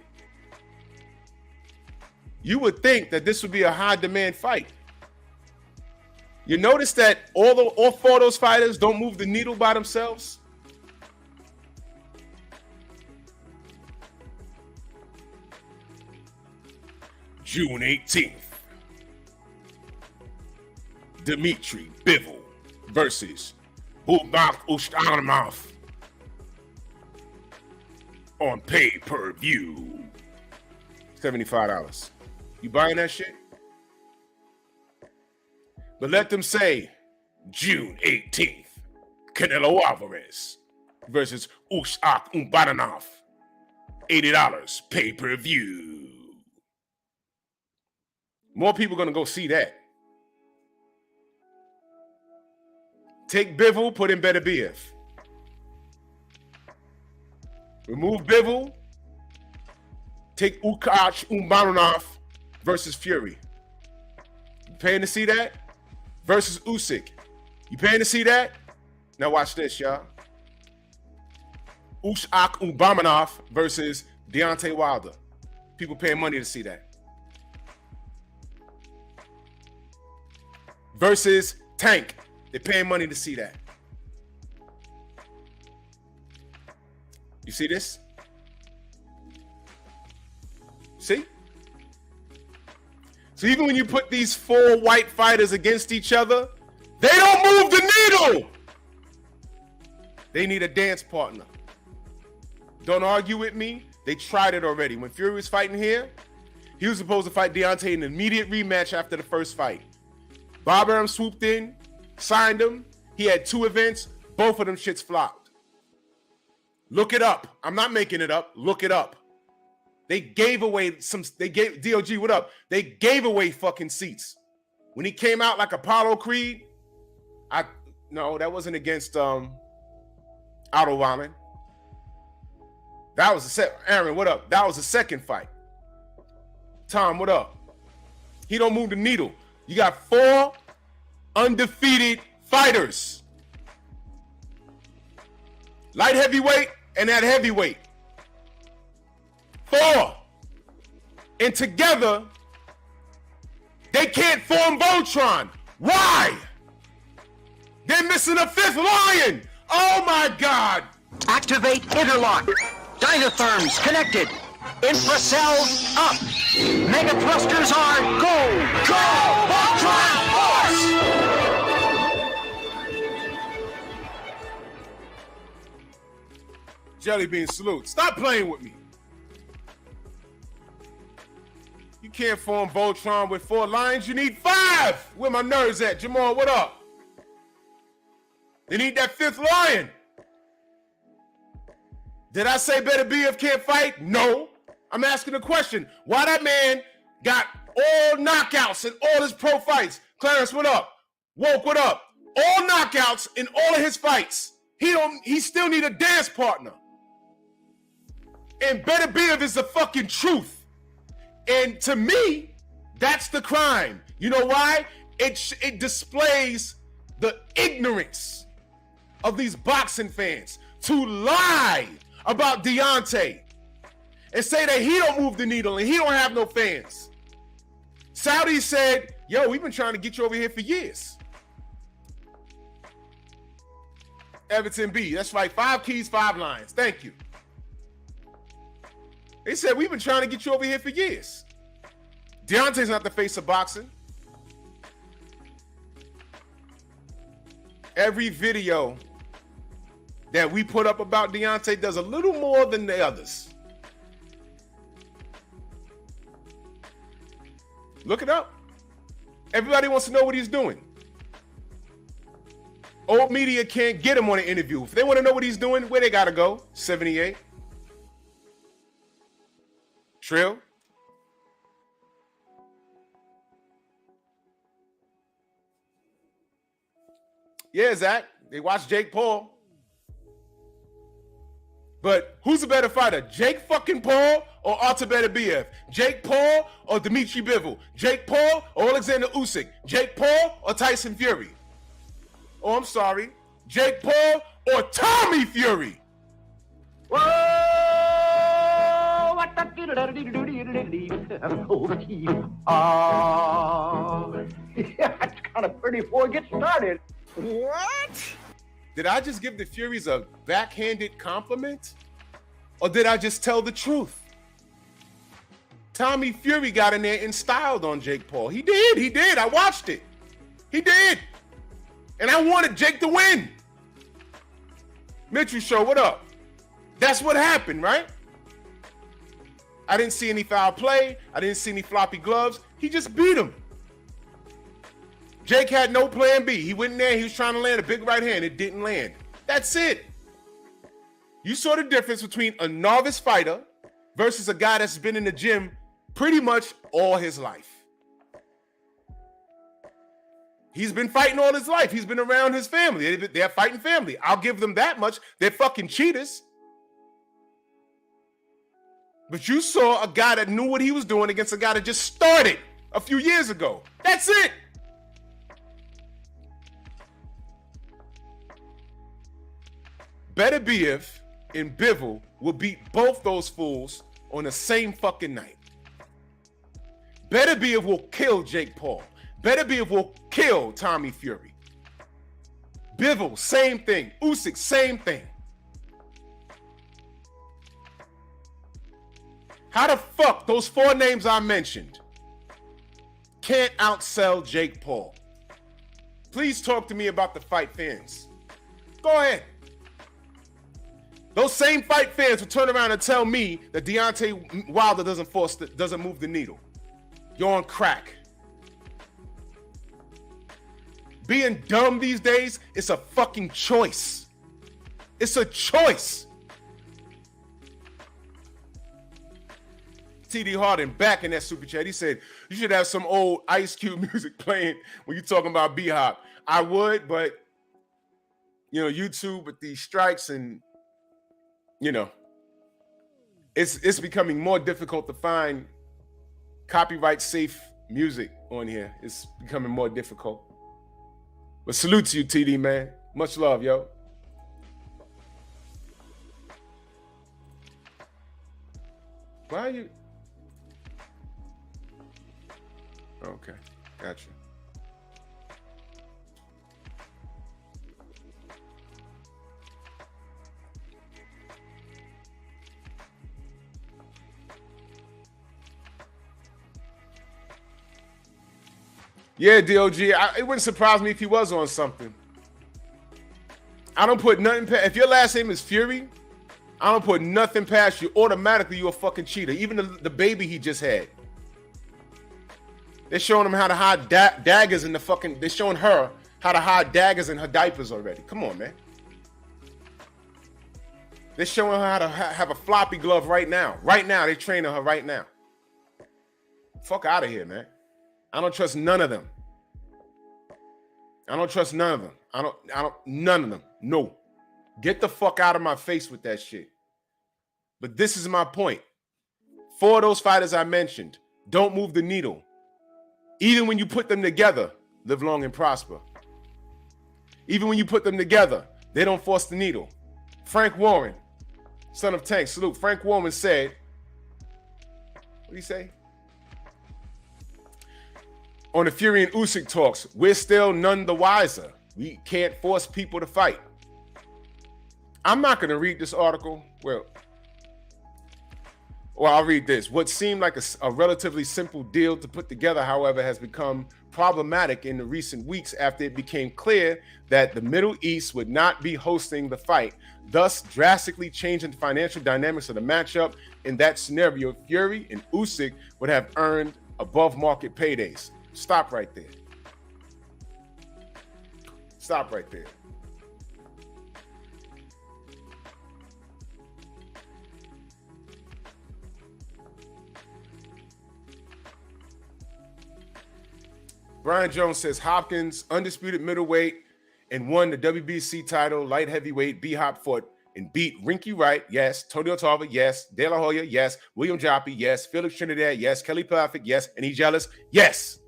You would think that this would be a high-demand fight. You notice that all four of those fighters don't move the needle by themselves? June 18th. Dmitry Bivol versus Usyk on pay-per-view. $75. You buying that shit? But let them say June 18th, Canelo Alvarez versus Usyk $80 pay-per-view. More people are going to go see that. Take Bivol, put in Beterbiev. Remove Bivol. Take Usyk versus Fury. You paying to see that? Versus Usyk. You paying to see that? Now watch this, y'all. Usyk versus Deontay Wilder. People paying money to see that. Versus Tank. They're paying money to see that. You see this? See? So even when you put these four white fighters against each other, they don't move the needle. They need a dance partner. Don't argue with me. They tried it already. When Fury was fighting here, he was supposed to fight Deontay in an immediate rematch after the first fight. Bob Arum swooped in, signed him. He had 2 events. Both of them shits flopped. Look it up. I'm not making it up. Look it up. They gave away DOG, what up? They gave away fucking seats. When he came out like Apollo Creed, no, that wasn't against Otto Wallin. That was Aaron, what up? That was the second fight. Tom, what up? He don't move the needle. You got 4 undefeated fighters. Light heavyweight and at heavyweight. 4. And together, they can't form Voltron. Why? They're missing a 5th lion. Oh my God.
Activate interlock. Dynatherms connected. Infracells up. Mega thrusters are go. Go! Voltron force!
Jelly Bean salute. Stop playing with me. You can't form Voltron with 4 lions. You need 5. Where my nerves at? Jamal, what up? They need that 5th lion. Did I say Beterbiev can't fight? No. I'm asking a question. Why that man got all knockouts in all his pro fights? Clarence, what up? Woke, what up? All knockouts in all of his fights. He still need a dance partner. And Beterbiev is the fucking truth. And to me, that's the crime. You know why? It displays the ignorance of these boxing fans to lie about Deontay and say that he don't move the needle and he don't have no fans. Saudi said, yo, we've been trying to get you over here for years. Everton B, that's right, 5 keys, 5 lines. Thank you. They said, we've been trying to get you over here for years. Deontay's not the face of boxing. Every video that we put up about Deontay does a little more than the others. Look it up. Everybody wants to know what he's doing. Old media can't get him on an interview. If they want to know what he's doing, where they got to go? 78. Trill. Yeah, Zach. They watch Jake Paul. But who's a better fighter? Jake fucking Paul or Artur Beterbiev? Jake Paul or Dmitry Bivol? Jake Paul or Alexander Usyk? Jake Paul or Tyson Fury? Oh, I'm sorry. Jake Paul or Tommy Fury?
Whoa! It's kind of pretty before it gets started.
What? Did I just give the Furies a backhanded compliment? Or did I just tell the truth? Tommy Fury got in there and styled on Jake Paul. He did. I watched it. He did. And I wanted Jake to win. Mitchell Show, what up? That's what happened, right? I didn't see any foul play. I didn't see any floppy gloves. He just beat him. Jake had no plan B. He went in there, he was trying to land a big right hand. It didn't land. That's it. You saw the difference between a novice fighter versus a guy that's been in the gym pretty much all his life. He's been fighting all his life. He's been around his family. They're fighting family. I'll give them that much. They're fucking cheaters. But you saw a guy that knew what he was doing against a guy that just started a few years ago. That's it. Beterbiev and Bivol will beat both those fools on the same fucking night. Beterbiev will kill Jake Paul. Beterbiev will kill Tommy Fury. Bivol, same thing. Usyk, same thing. How the fuck those four names I mentioned can't outsell Jake Paul? Please talk to me about the fight fans. Go ahead. Those same fight fans will turn around and tell me that Deontay Wilder doesn't move the needle. You're on crack. Being dumb these days, it's a fucking choice. It's a choice. TD Harden back in that super chat. He said, you should have some old Ice Cube music playing when you're talking about B-Hop. I would, but, you know, YouTube with these strikes and, you know, it's becoming more difficult to find copyright safe music on here. It's becoming more difficult. But salute to you, TD, man. Much love, yo. Why are you? Okay, gotcha. Yeah, DOG, it wouldn't surprise me if he was on something. I don't put nothing past, if your last name is Fury, I don't put nothing past you. Automatically, you're a fucking cheater. Even the baby he just had. They're showing him how to hide daggers in the fucking, they're showing her how to hide daggers in her diapers already. Come on, man. They're showing her how to have a floppy glove right now. Right now, they're training her right now. Fuck out of here, man. I don't trust none of them. I don't trust none of them. None of them. No. Get the fuck out of my face with that shit. But this is my point. 4 of those fighters I mentioned don't move the needle. Even when you put them together, live long and prosper. Even when you put them together, they don't force the needle. Frank Warren, son of Tank, salute. Frank Warren said, what did he say? On the Fury and Usyk talks, we're still none the wiser. We can't force people to fight. I'm not going to read this article. Well, Well, I'll read this. What seemed like a relatively simple deal to put together, however, has become problematic in the recent weeks after it became clear that the Middle East would not be hosting the fight, thus drastically changing the financial dynamics of the matchup. In that scenario, Fury and Usyk would have earned above-market paydays. Stop right there. Stop right there. Brian Jones says Hopkins, undisputed middleweight, and won the WBC title, light heavyweight. B-Hop fought and beat Rinky Wright, yes. Tony Otava, yes. De La Hoya, yes. William Joppi, yes. Felix Trinidad, yes. Kelly Paffick, yes. And he's jealous? Yes.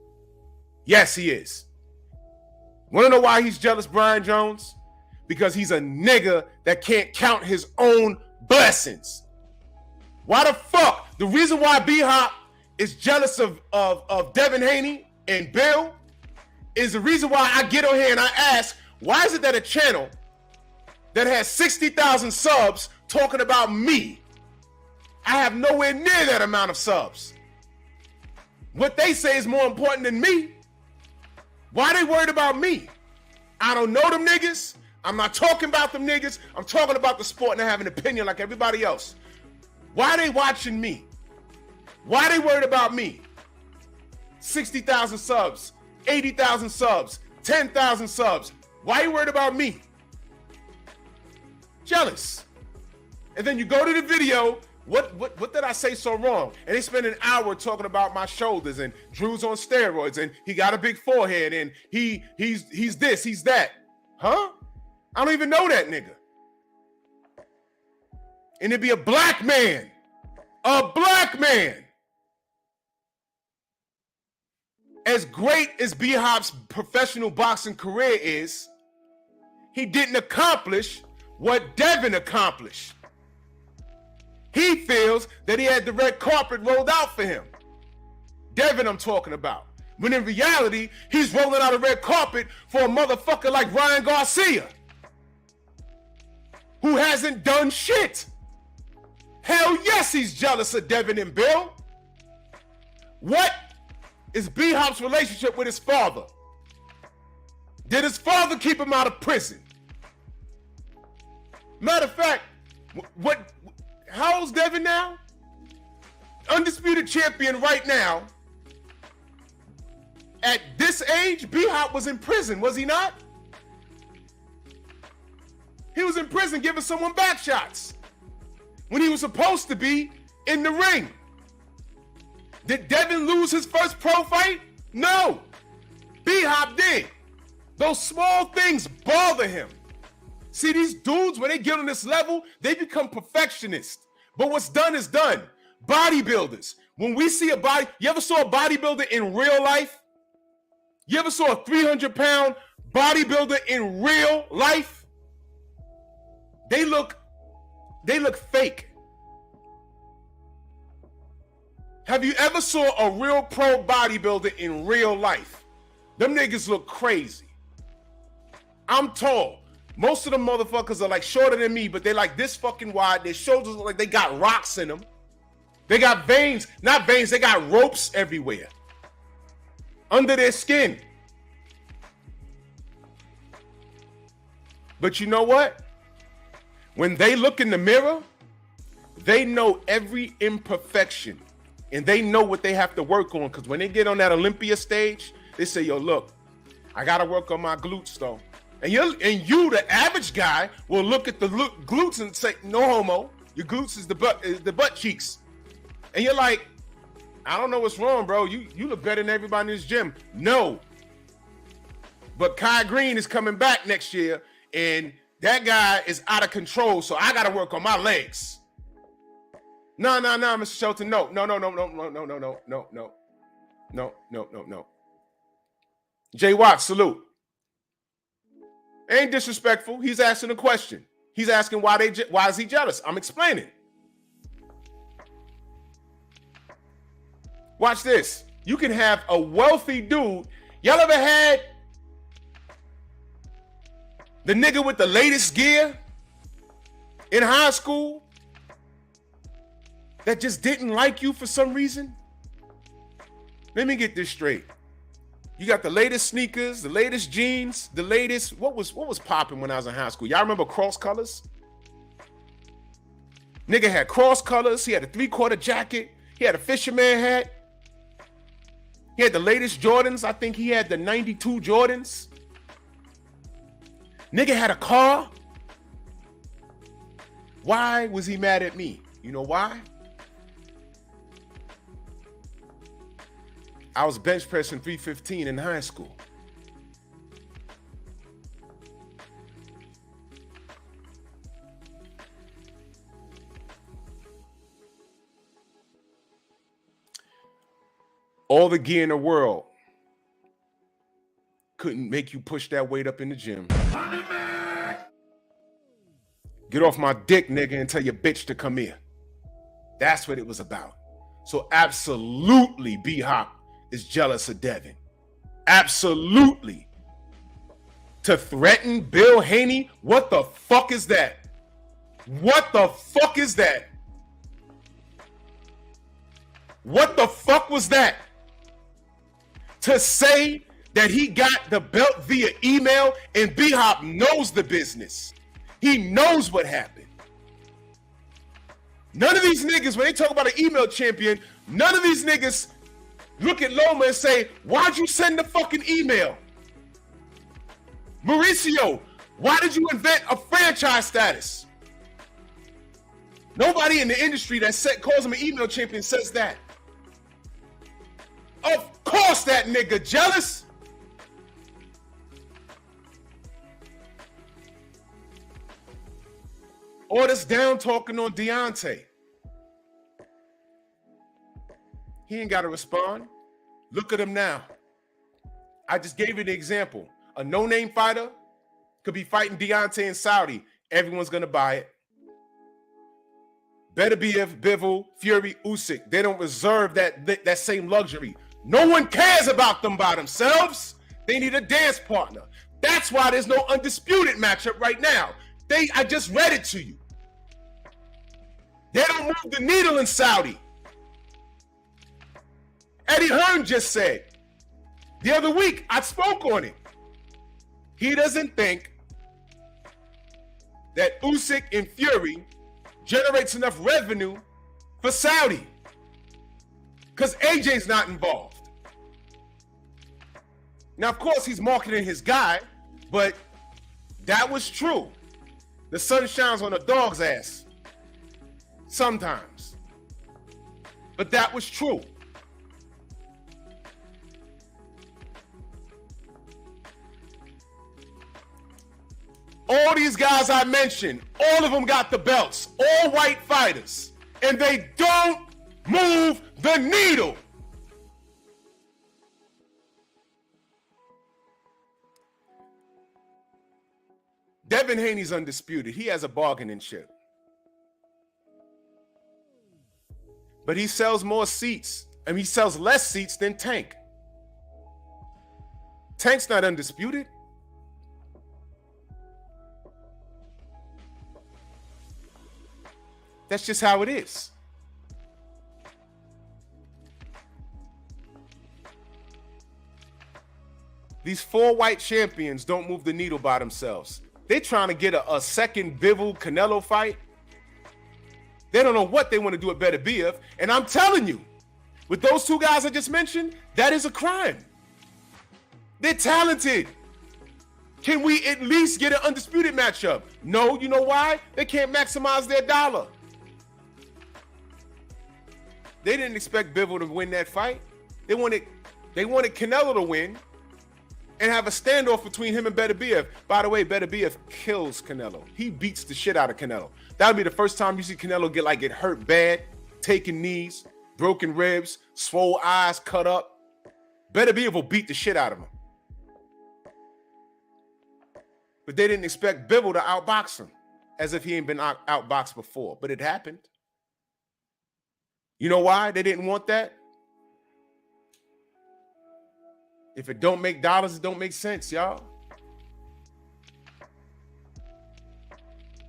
Yes, he is. Want to know why he's jealous, Brian Jones? Because he's a nigga that can't count his own blessings. Why the fuck? The reason why B-Hop is jealous of Devin Haney and Bill is the reason why I get on here and I ask, why is it that a channel that has 60,000 subs talking about me, I have nowhere near that amount of subs? What they say is more important than me. Why they worried about me? I don't know them niggas. I'm not talking about them niggas. I'm talking about the sport and I have an opinion like everybody else. Why they watching me? Why they worried about me? 60,000 subs, 80,000 subs, 10,000 subs. Why you worried about me? Jealous. And then you go to the video, what did I say so wrong? And they spend an hour talking about my shoulders and Drew's on steroids and he got a big forehead and he's this, he's that. Huh? I don't even know that nigga. And it'd be a black man. A black man. As great as B-Hop's professional boxing career is, he didn't accomplish what Devin accomplished. He feels that he had the red carpet rolled out for him. Devin I'm talking about. When in reality, he's rolling out a red carpet for a motherfucker like Ryan Garcia, who hasn't done shit. Hell yes, he's jealous of Devin and Bill. What is B-Hop's relationship with his father? Did his father keep him out of prison? Matter of fact, how old's Devin now? Undisputed champion right now. At this age, B-Hop was in prison, was he not? He was in prison giving someone back shots when he was supposed to be in the ring. Did Devin lose his first pro fight? No. B-Hop did. Those small things bother him. See, these dudes, when they get on this level, they become perfectionists. But what's done is done. Bodybuilders. When we see a body, you ever saw a bodybuilder in real life? You ever saw a 300-pound bodybuilder in real life? They look fake. Have you ever saw a real pro bodybuilder in real life? Them niggas look crazy. I'm tall. Most of them motherfuckers are like shorter than me, but they're like this fucking wide. Their shoulders look like they got rocks in them. They got veins, not veins, they got ropes everywhere. Under their skin. But you know what? When they look in the mirror, they know every imperfection. And they know what they have to work on. Because when they get on that Olympia stage, they say, yo, look, I got to work on my glutes, though. And you, the average guy, will look at the glutes and say, no homo. Your glutes is the butt cheeks. And you're like, I don't know what's wrong, bro. You look better than everybody in this gym. No. But Kai Green is coming back next year, and that guy is out of control, so I got to work on my legs. No, Mr. Shelton, no. Jay Watts, salute. Ain't disrespectful. He's asking a question. He's asking why is he jealous? I'm explaining. Watch this. You can have a wealthy dude. Y'all ever had the nigga with the latest gear in high school? that just didn't like you for some reason? Let me get this straight. You got the latest sneakers, the latest jeans, the latest, what was popping when I was in high school? Y'all remember cross colors? Nigga had cross colors, he had a 3/4 jacket, he had a fisherman hat, he had the latest Jordans. I think he had the 92 Jordans. Nigga had a car. Why was he mad at me? You know why? I was bench pressing 315 in high school. All the gear in the world couldn't make you push that weight up in the gym. Get off my dick, nigga, and tell your bitch to come here. That's what it was about. So absolutely B-Hop is jealous of Devin. Absolutely. To threaten Bill Haney? What the fuck is that? What the fuck is that? What the fuck was that? To say that he got the belt via email and B-Hop knows the business. He knows what happened. None of these niggas, when they talk about an email champion, none of these niggas look at Loma and say, why'd you send the fucking email? Mauricio, why did you invent a franchise status? Nobody in the industry that calls him an email champion says that. Of course that nigga jealous. All this down talking on Deontay. He ain't got to respond. Look at him now. I just gave you the example. A no-name fighter could be fighting Deontay in Saudi. Everyone's going to buy it. Better be if Bivol, Fury-Usyk. They don't reserve that same luxury. No one cares about them by themselves. They need a dance partner. That's why there's no undisputed matchup right now. I just read it to you. They don't move the needle in Saudi. Eddie Hearn just said the other week, I spoke on it. He doesn't think that Usyk and Fury generates enough revenue for Saudi because AJ's not involved. Now, of course, he's marketing his guy, but that was true. The sun shines on a dog's ass sometimes, but that was true. All these guys I mentioned, all of them got the belts, all white fighters, and they don't move the needle. Devin Haney's undisputed. He has a bargaining chip. But he sells more seats. I mean, he sells less seats than Tank. Tank's not undisputed. That's just how it is. These 4 white champions don't move the needle by themselves. They're trying to get a second Bivol Canelo fight. They don't know what they want to do at Better BF. And I'm telling you, with those 2 guys I just mentioned, that is a crime. They're talented. Can we at least get an undisputed matchup? No, you know why? They can't maximize their dollar. They didn't expect Bivol to win that fight. They wanted Canelo to win and have a standoff between him and Better BF. By the way, Better BF kills Canelo. He beats the shit out of Canelo. That would be the first time you see Canelo get hurt bad, taking knees, broken ribs, swole eyes, cut up. Better BF will beat the shit out of him. But they didn't expect Bivol to outbox him, as if he ain't been outboxed before. But it happened. You know why they didn't want that? If it don't make dollars, it don't make sense, y'all.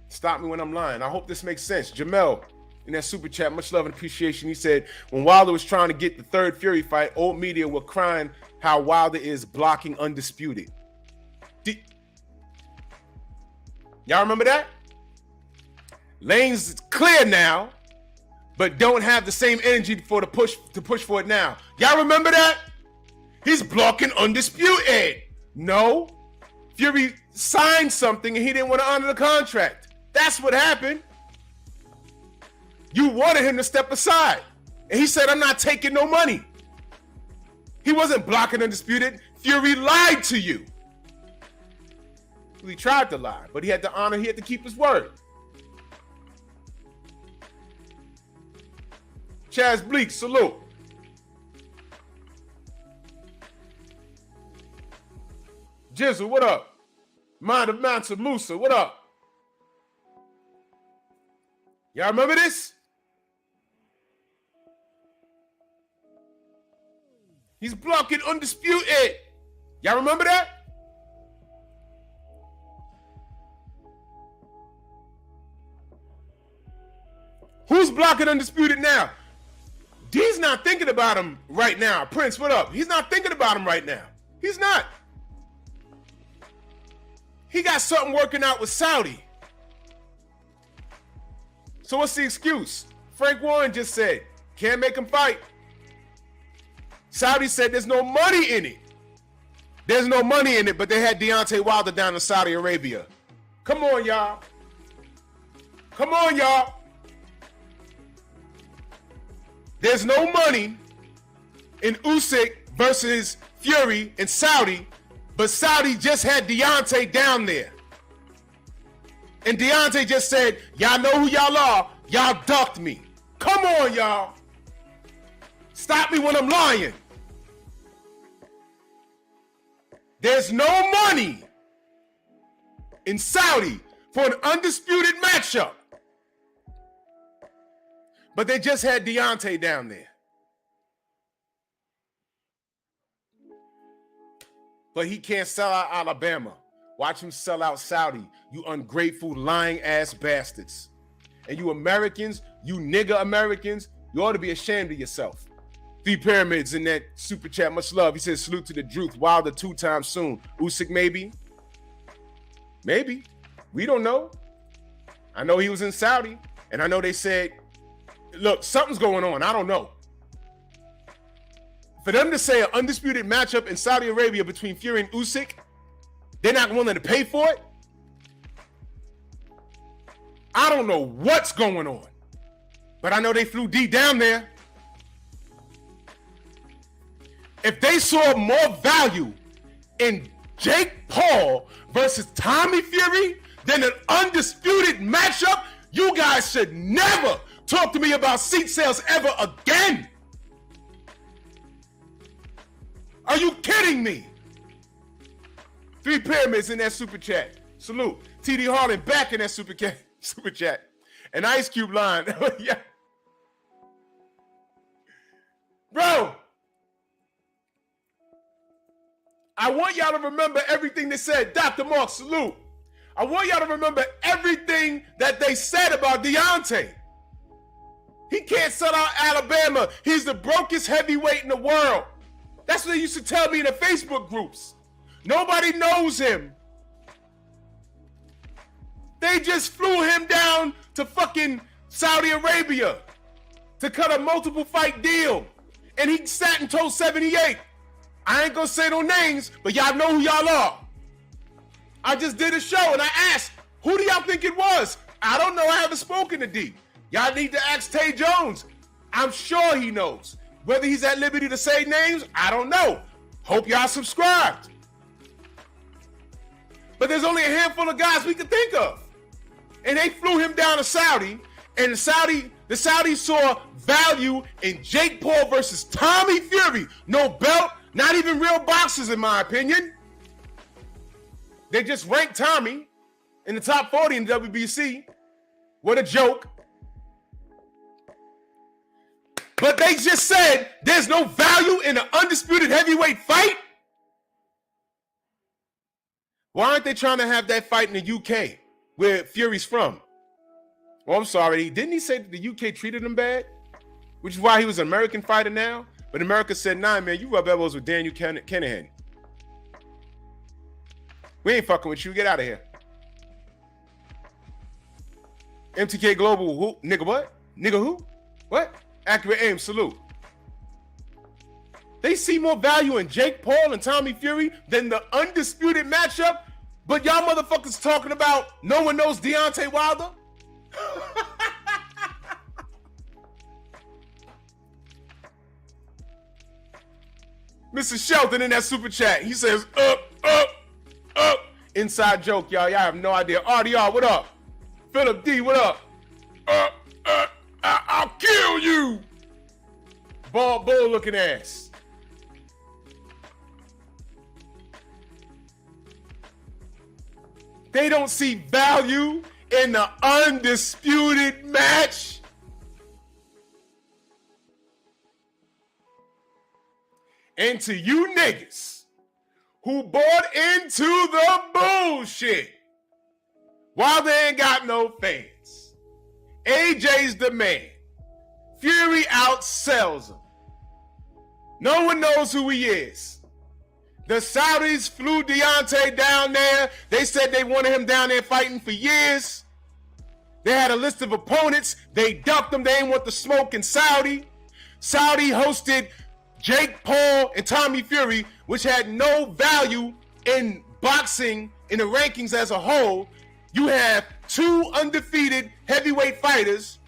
Stop me when I'm lying. I hope this makes sense. Jamel in that super chat. Much love and appreciation. He said, when Wilder was trying to get the third Fury fight, old media were crying how Wilder is blocking Undisputed. Y'all remember that? Lane's clear now, but don't have the same energy for to push for it now. Y'all remember that? He's blocking Undisputed. No. Fury signed something and he didn't want to honor the contract. That's what happened. You wanted him to step aside. And he said, I'm not taking no money. He wasn't blocking Undisputed. Fury lied to you. He tried to lie, but he had to honor, he had to keep his word. Chaz Bleak, salute. Jizzle, what up? Mind of Mansa Musa, what up? Y'all remember this? He's blocking Undisputed. Y'all remember that? Who's blocking Undisputed now? D's not thinking about him right now. Prince, what up? He's not thinking about him right now. He's not. He got something working out with Saudi. So what's the excuse? Frank Warren just said, can't make him fight. Saudi said there's no money in it. There's no money in it, but they had Deontay Wilder down in Saudi Arabia. Come on, y'all. Come on, y'all. There's no money in Usyk versus Fury in Saudi, but Saudi just had Deontay down there. And Deontay just said, y'all know who y'all are. Y'all ducked me. Come on, y'all. Stop me when I'm lying. There's no money in Saudi for an undisputed matchup. But they just had Deontay down there. But he can't sell out Alabama. Watch him sell out Saudi, you ungrateful, lying ass bastards. And you Americans, you nigga Americans, you ought to be ashamed of yourself. 3 Pyramids in that super chat, much love. He says, salute to the Druth. Wilder 2 times soon. Usyk maybe? Maybe. We don't know. I know he was in Saudi, and I know they said, look, something's going on. I don't know. For them to say an undisputed matchup in Saudi Arabia between Fury and Usyk, they're not willing to pay for it? I don't know what's going on. But I know they flew D down there. If they saw more value in Jake Paul versus Tommy Fury than an undisputed matchup, you guys should never talk to me about seat sales ever again. Are you kidding me? 3 Pyramids in that super chat. Salute. TD Harlan back in that super chat. An Ice Cube line. Yeah. Bro, I want y'all to remember everything they said. Dr. Mark, salute. I want y'all to remember everything that they said about Deontay. He can't sell out Alabama. He's the brokest heavyweight in the world. That's what they used to tell me in the Facebook groups. Nobody knows him. They just flew him down to fucking Saudi Arabia to cut a multiple fight deal. And he sat and told 78. I ain't gonna say no names, but y'all know who y'all are. I just did a show and I asked, who do y'all think it was? I don't know. I haven't spoken to D. Y'all need to ask Tay Jones. I'm sure he knows. Whether he's at liberty to say names, I don't know. Hope y'all subscribed. But there's only a handful of guys we could think of. And they flew him down to Saudi, and the Saudis saw value in Jake Paul versus Tommy Fury. No belt, not even real boxers in my opinion. They just ranked Tommy in the top 40 in WBC. What a joke. But they just said there's no value in an undisputed heavyweight fight? Why aren't they trying to have that fight in the UK, where Fury's from? Oh, I'm sorry. Didn't he say that the UK treated him bad? Which is why he was an American fighter now. But America said, nah, man, you rub elbows with Daniel Kinahan. We ain't fucking with you. Get out of here. MTK Global, who? Nigga what? Nigga who? What? Accurate aim, salute. They see more value in Jake Paul and Tommy Fury than the undisputed matchup, but y'all motherfuckers talking about no one knows Deontay Wilder? Mr. Shelton in that super chat, he says, up. Inside joke, y'all. Y'all have no idea. RDR, what up? Philip D, what up? I'll kill you. Bald bull looking ass. They don't see value in the undisputed match. And to you niggas who bought into the bullshit, while they ain't got no fans, AJ's the man. Fury outsells him. No one knows who he is. The Saudis flew Deontay down there. They said they wanted him down there fighting for years. They had a list of opponents. They ducked him. They didn't want the smoke in Saudi. Saudi hosted Jake Paul and Tommy Fury, which had no value in boxing in the rankings as a whole. You have two undefeated heavyweight fighters.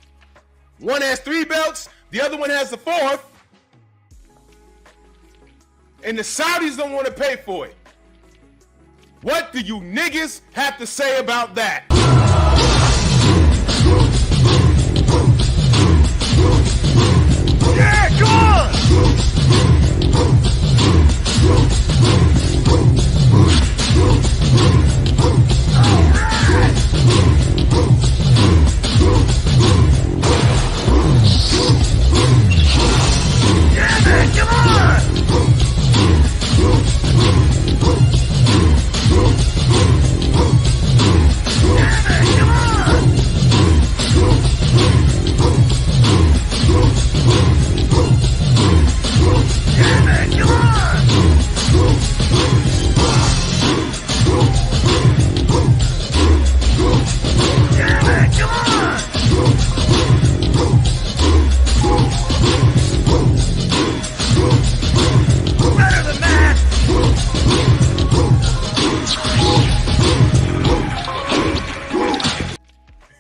One has 3 belts. The other one has the 4th. And the Saudis don't want to pay for it. What do you niggas have to say about that?
Yeah, go on! Yeah, man, come on!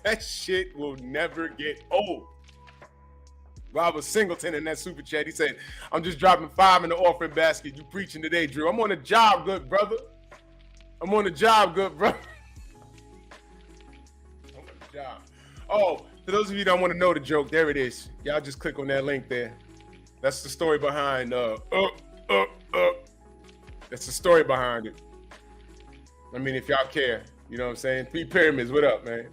That shit will never get old. Robert Singleton in that super chat, he said, I'm just dropping 5 in the offering basket. You preaching today, Drew. I'm on the job, good brother. I'm on the job, good brother. I'm on the job. Oh, for those of you that want to know the joke, there it is. Y'all just click on that link there. That's the story behind That's the story behind it. I mean, if y'all care, you know what I'm saying? 3 Pyramids, what up, man?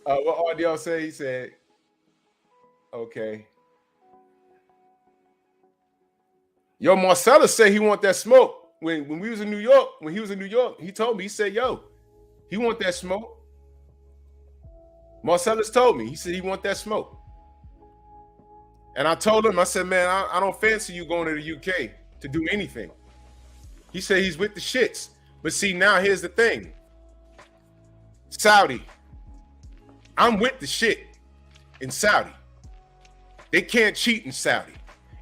What RDL say? He said, okay. Yo, Marcellus said he want that smoke. When we was in New York, when he was in New York, he told me, he said, yo, he want that smoke. Marcellus told me, he said he want that smoke. And I told him, I said, man, I don't fancy you going to the UK to do anything. He said he's with the shits. But see, now here's the thing. Saudi. I'm with the shit in Saudi. They can't cheat in Saudi.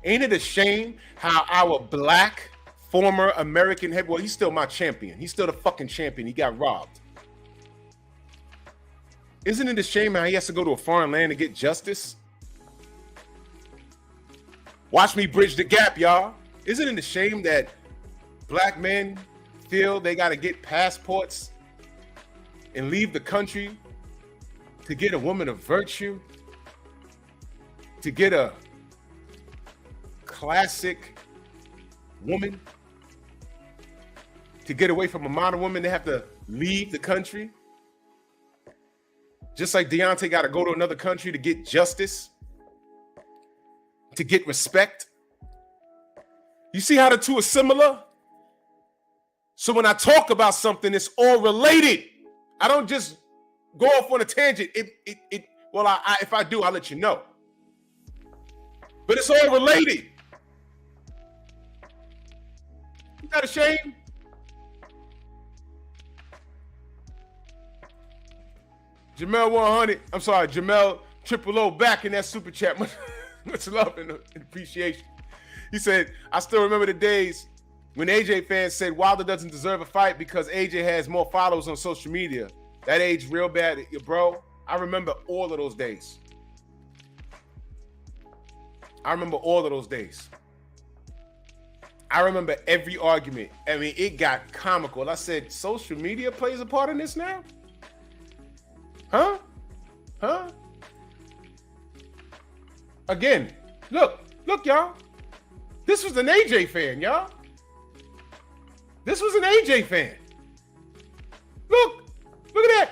Ain't it a shame how our black former American head, well, he's still my champion. He's still the fucking champion. He got robbed. Isn't it a shame how he has to go to a foreign land to get justice? Watch me bridge the gap, y'all. Isn't it a shame that black men feel they got to get passports and leave the country to get a woman of virtue, to get a classic woman, to get away from a modern woman, they have to leave the country? Just like Deontay got to go to another country to get justice, to get respect. You see how the two are similar? So when I talk about something, it's all related. I don't just go off on a tangent. Well, if I do, I'll let you know. But it's all related. You not ashamed? Jamel 100. I'm sorry, Jamel Triple O back in that super chat. Much love and appreciation. He said, I still remember the days when AJ fans said Wilder doesn't deserve a fight because AJ has more followers on social media. That aged real bad, bro. I remember all of those days. I remember all of those days. I remember every argument. I mean, it got comical. I said, social media plays a part in this now? Huh? Again, look, y'all. This was an AJ fan, y'all. This was an AJ fan. Look at that.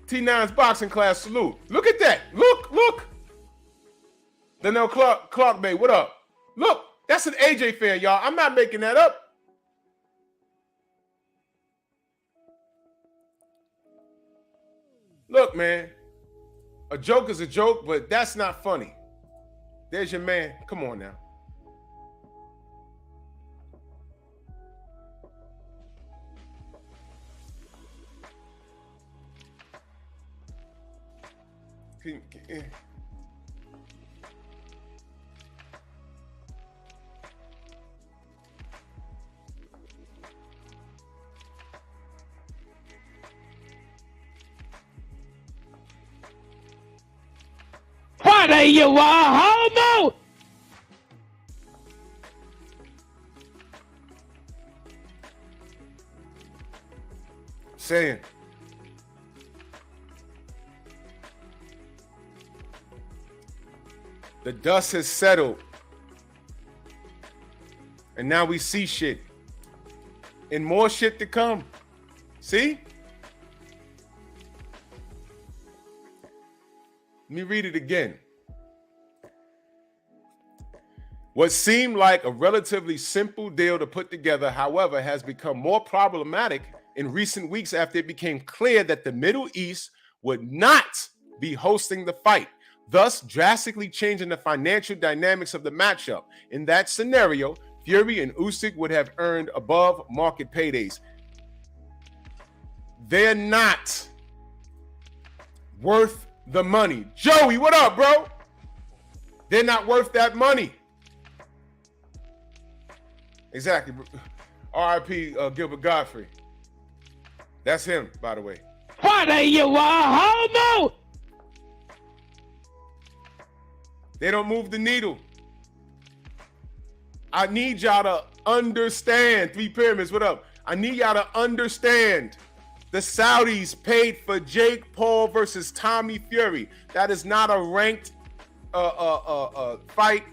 T9's boxing class salute. Look at that. Look. Donnell Clark Bay, what up? Look, that's an AJ fan, y'all. I'm not making that up. Look, man, a joke is a joke, but that's not funny. There's your man. Come on now.
What are you, a homo?
Saying. The dust has settled. And now we see shit. And more shit to come. See? Let me read it again. What seemed like a relatively simple deal to put together, however, has become more problematic in recent weeks after it became clear that the Middle East would not be hosting the fight, thus drastically changing the financial dynamics of the matchup. In that scenario, Fury and Usyk would have earned above market paydays. They're not worth the money. Joey, what up, bro? They're not worth that money. Exactly. R.I.P. Gilbert Godfrey. That's him, by the way.
What are you, a homo?
They don't move the needle. I need y'all to understand. Three Pyramids, what up? I need y'all to understand. The Saudis paid for Jake Paul versus Tommy Fury. That is not a ranked fight.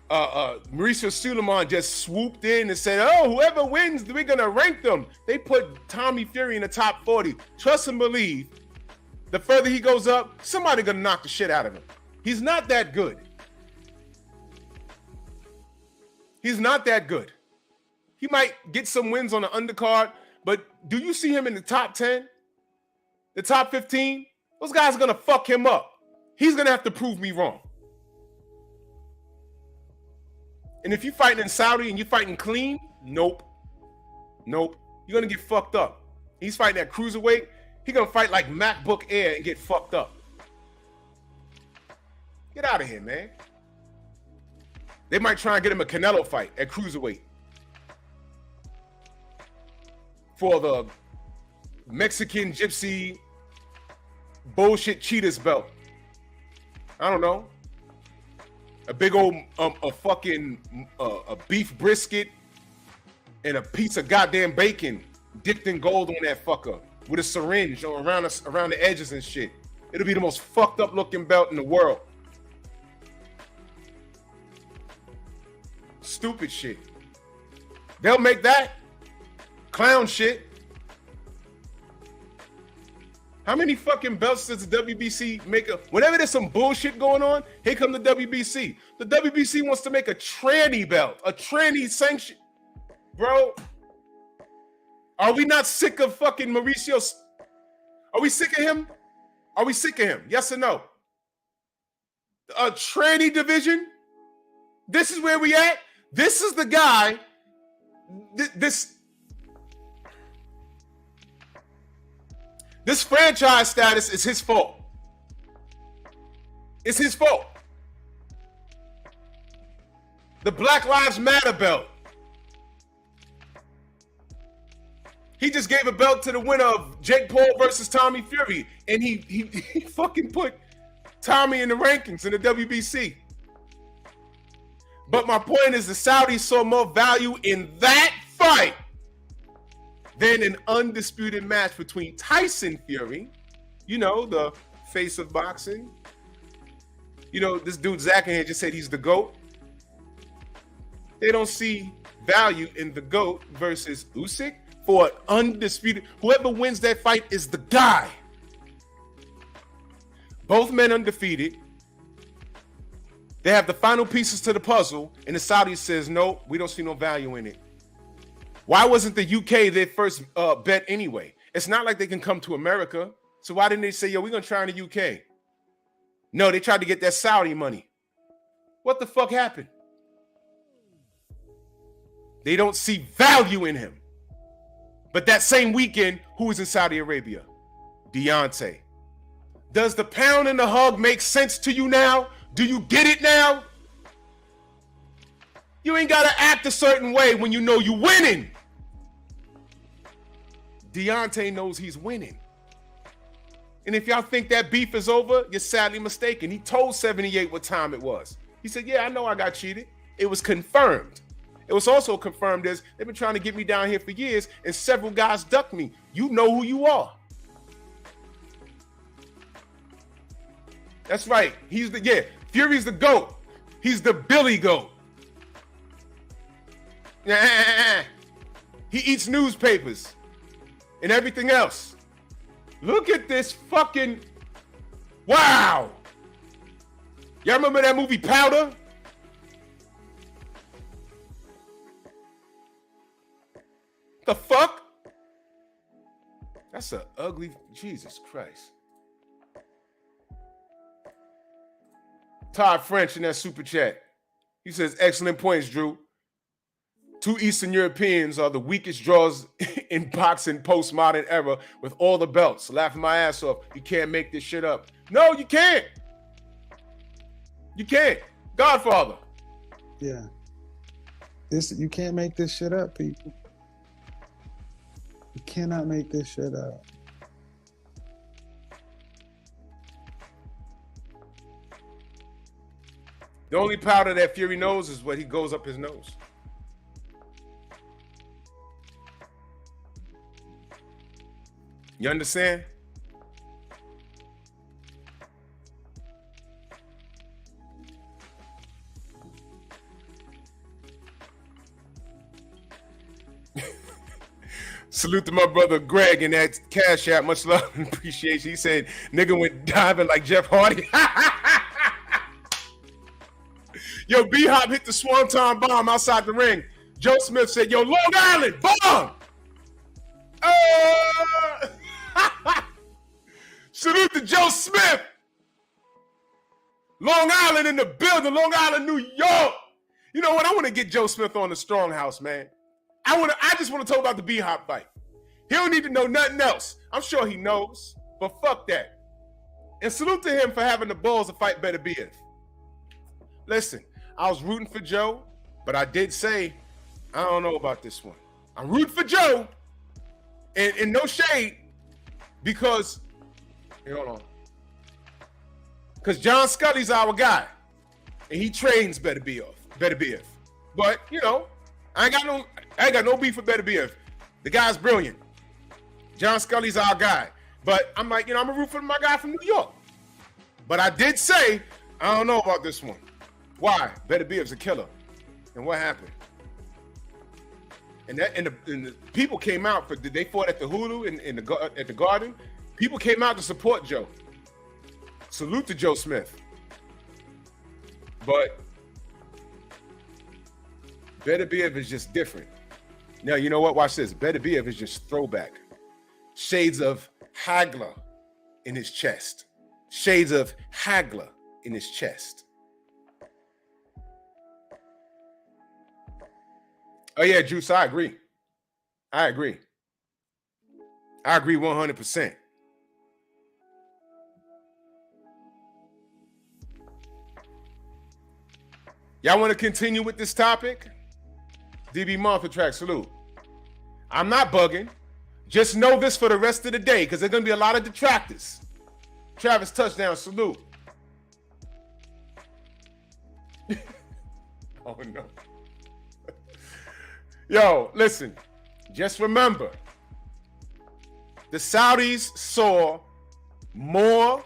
Mauricio Suleiman just swooped in and said, oh, whoever wins, we're going to rank them. They put Tommy Fury in the top 40. Trust and believe, the further he goes up, somebody going to knock the shit out of him. He's not that good. He's not that good. He might get some wins on the undercard, but do you see him in the top 10? The top 15? Those guys are going to fuck him up. He's going to have to prove me wrong. And if you're fighting in Saudi and you're fighting clean, nope. You're going to get fucked up. He's fighting at cruiserweight. He's going to fight like MacBook Air and get fucked up. Get out of here, man. They might try and get him a Canelo fight at cruiserweight for the Mexican gypsy bullshit cheetahs belt. I don't know. A big old a beef brisket and a piece of goddamn bacon dipped in gold on that fucker with a syringe around the edges and shit. It'll be the most fucked up looking belt in the world. Stupid shit. They'll make that clown shit. How many fucking belts does the WBC make? Whenever there's some bullshit going on, here come the WBC. The WBC wants to make a tranny belt, a tranny sanction. bro. Are we not sick of fucking Mauricio? Are we sick of him? Are we sick of him? Yes or no? A tranny division? This is where we at? This is the guy. This franchise status is his fault. It's his fault. The Black Lives Matter belt. He just gave a belt to the winner of Jake Paul versus Tommy Fury, and he fucking put Tommy in the rankings in the WBC. But my point is the Saudis saw more value in that fight than an undisputed match between Tyson Fury, you know, the face of boxing. You know, this dude Zach in here just said he's the GOAT. They don't see value in the GOAT versus Usyk for an undisputed. Whoever wins that fight is the guy. Both men undefeated. They have the final pieces to the puzzle, and the Saudis says, no, we don't see no value in it. Why wasn't the UK their first bet anyway? It's not like they can come to America. So why didn't they say, yo, we're going to try in the UK? No, they tried to get that Saudi money. What the fuck happened? They don't see value in him. But that same weekend, who was in Saudi Arabia? Deontay. Does the pound and the hug make sense to you now? Do you get it now? You ain't got to act a certain way when you know you're winning. Deontay knows he's winning. And if y'all think that beef is over, you're sadly mistaken. He told 78 what time it was. He said, yeah, I know I got cheated. It was confirmed. It was also confirmed as they've been trying to get me down here for years, and several guys ducked me. You know who you are. That's right. Fury's the GOAT. He's the Billy GOAT. He eats newspapers and everything else. Look at this fucking, wow. Y'all remember that movie Powder? The fuck? That's an ugly, Jesus Christ. Todd French in that super chat. He says, excellent points, Drew. 2 Eastern Europeans are the weakest draws in boxing postmodern era with all the belts. Laughing my ass off. You can't make this shit up. No, you can't. You can't. Godfather.
Yeah. You can't make this shit up, people. You cannot make this shit up.
The only powder that Fury knows is what he goes up his nose. You understand? Salute to my brother Greg in that Cash App. Much love and appreciation. He said, nigga went diving like Jeff Hardy. Yo, B-Hop hit the Swanton bomb outside the ring. Joe Smith said, yo, Long Island, bomb! Salute to Joe Smith. Long Island in the building, Long Island, New York. You know what? I want to get Joe Smith on the Strong House, man. I just want to talk about the B-Hop fight. He don't need to know nothing else. I'm sure he knows, but fuck that. And salute to him for having the balls to fight Better BF. Listen, I was rooting for Joe, but I did say, I don't know about this one. I'm rooting for Joe, and no shade, because, hold on. Because John Scully's our guy, and he trains Better BF. But, you know, I ain't got no beef with Better BF. The guy's brilliant. John Scully's our guy. But I'm like, you know, I'm a root for my guy from New York. But I did say, I don't know about this one. Why? Better BF's a killer. And what happened? And the people came out they fought at the Hulu at the Garden. People came out to support Joe. Salute to Joe Smith. But Better BF is just different. Now, you know what? Watch this. Beterbiev is just throwback. Shades of Hagler in his chest. Shades of Hagler in his chest. Oh, yeah, Juice, I agree. I agree 100%. Y'all want to continue with this topic? DB Monster Track, salute. I'm not bugging. Just know this for the rest of the day because there's going to be a lot of detractors. Travis Touchdown, salute. Oh, no. Yo, listen. Just remember, the Saudis saw more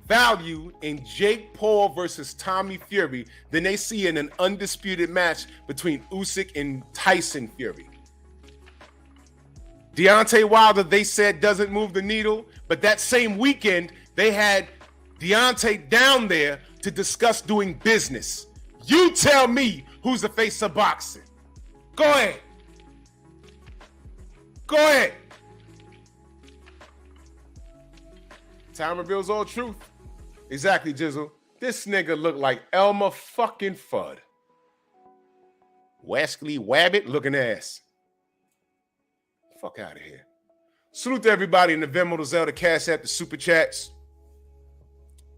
value in Jake Paul versus Tommy Fury than they see in an undisputed match between Usyk and Tyson Fury. Deontay Wilder, they said, doesn't move the needle, but that same weekend, they had Deontay down there to discuss doing business. You tell me who's the face of boxing. Go ahead. Go ahead. Time reveals all truth. Exactly, Jizzle. This nigga look like Elmer fucking Fudd. Wascally Wabbit looking ass. Fuck out of here. Salute to everybody in the Venmo, the Zelda, Cash App, the Super Chats.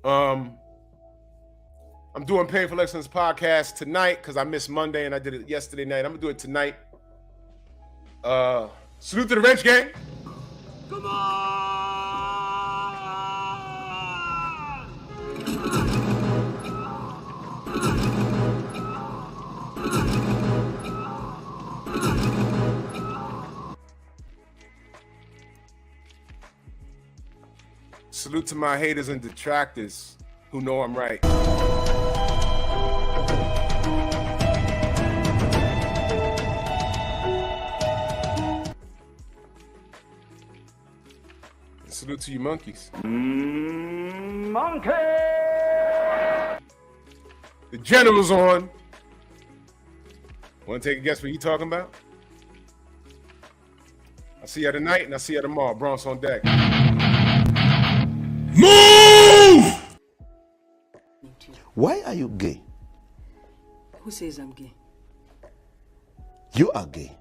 I'm doing Painful Excellence podcast tonight because I missed Monday and I did it yesterday night. I'm gonna do it tonight. Salute to the Wrench Gang.
Come on!
Salute to my haters and detractors who know I'm right. And salute to you monkeys.
Monkey!
The general's on. Want to take a guess what he talking about? I'll see you tonight and I'll see you tomorrow. Bronx on deck.
Move! Why are you gay?
Who says I'm gay?
You are gay.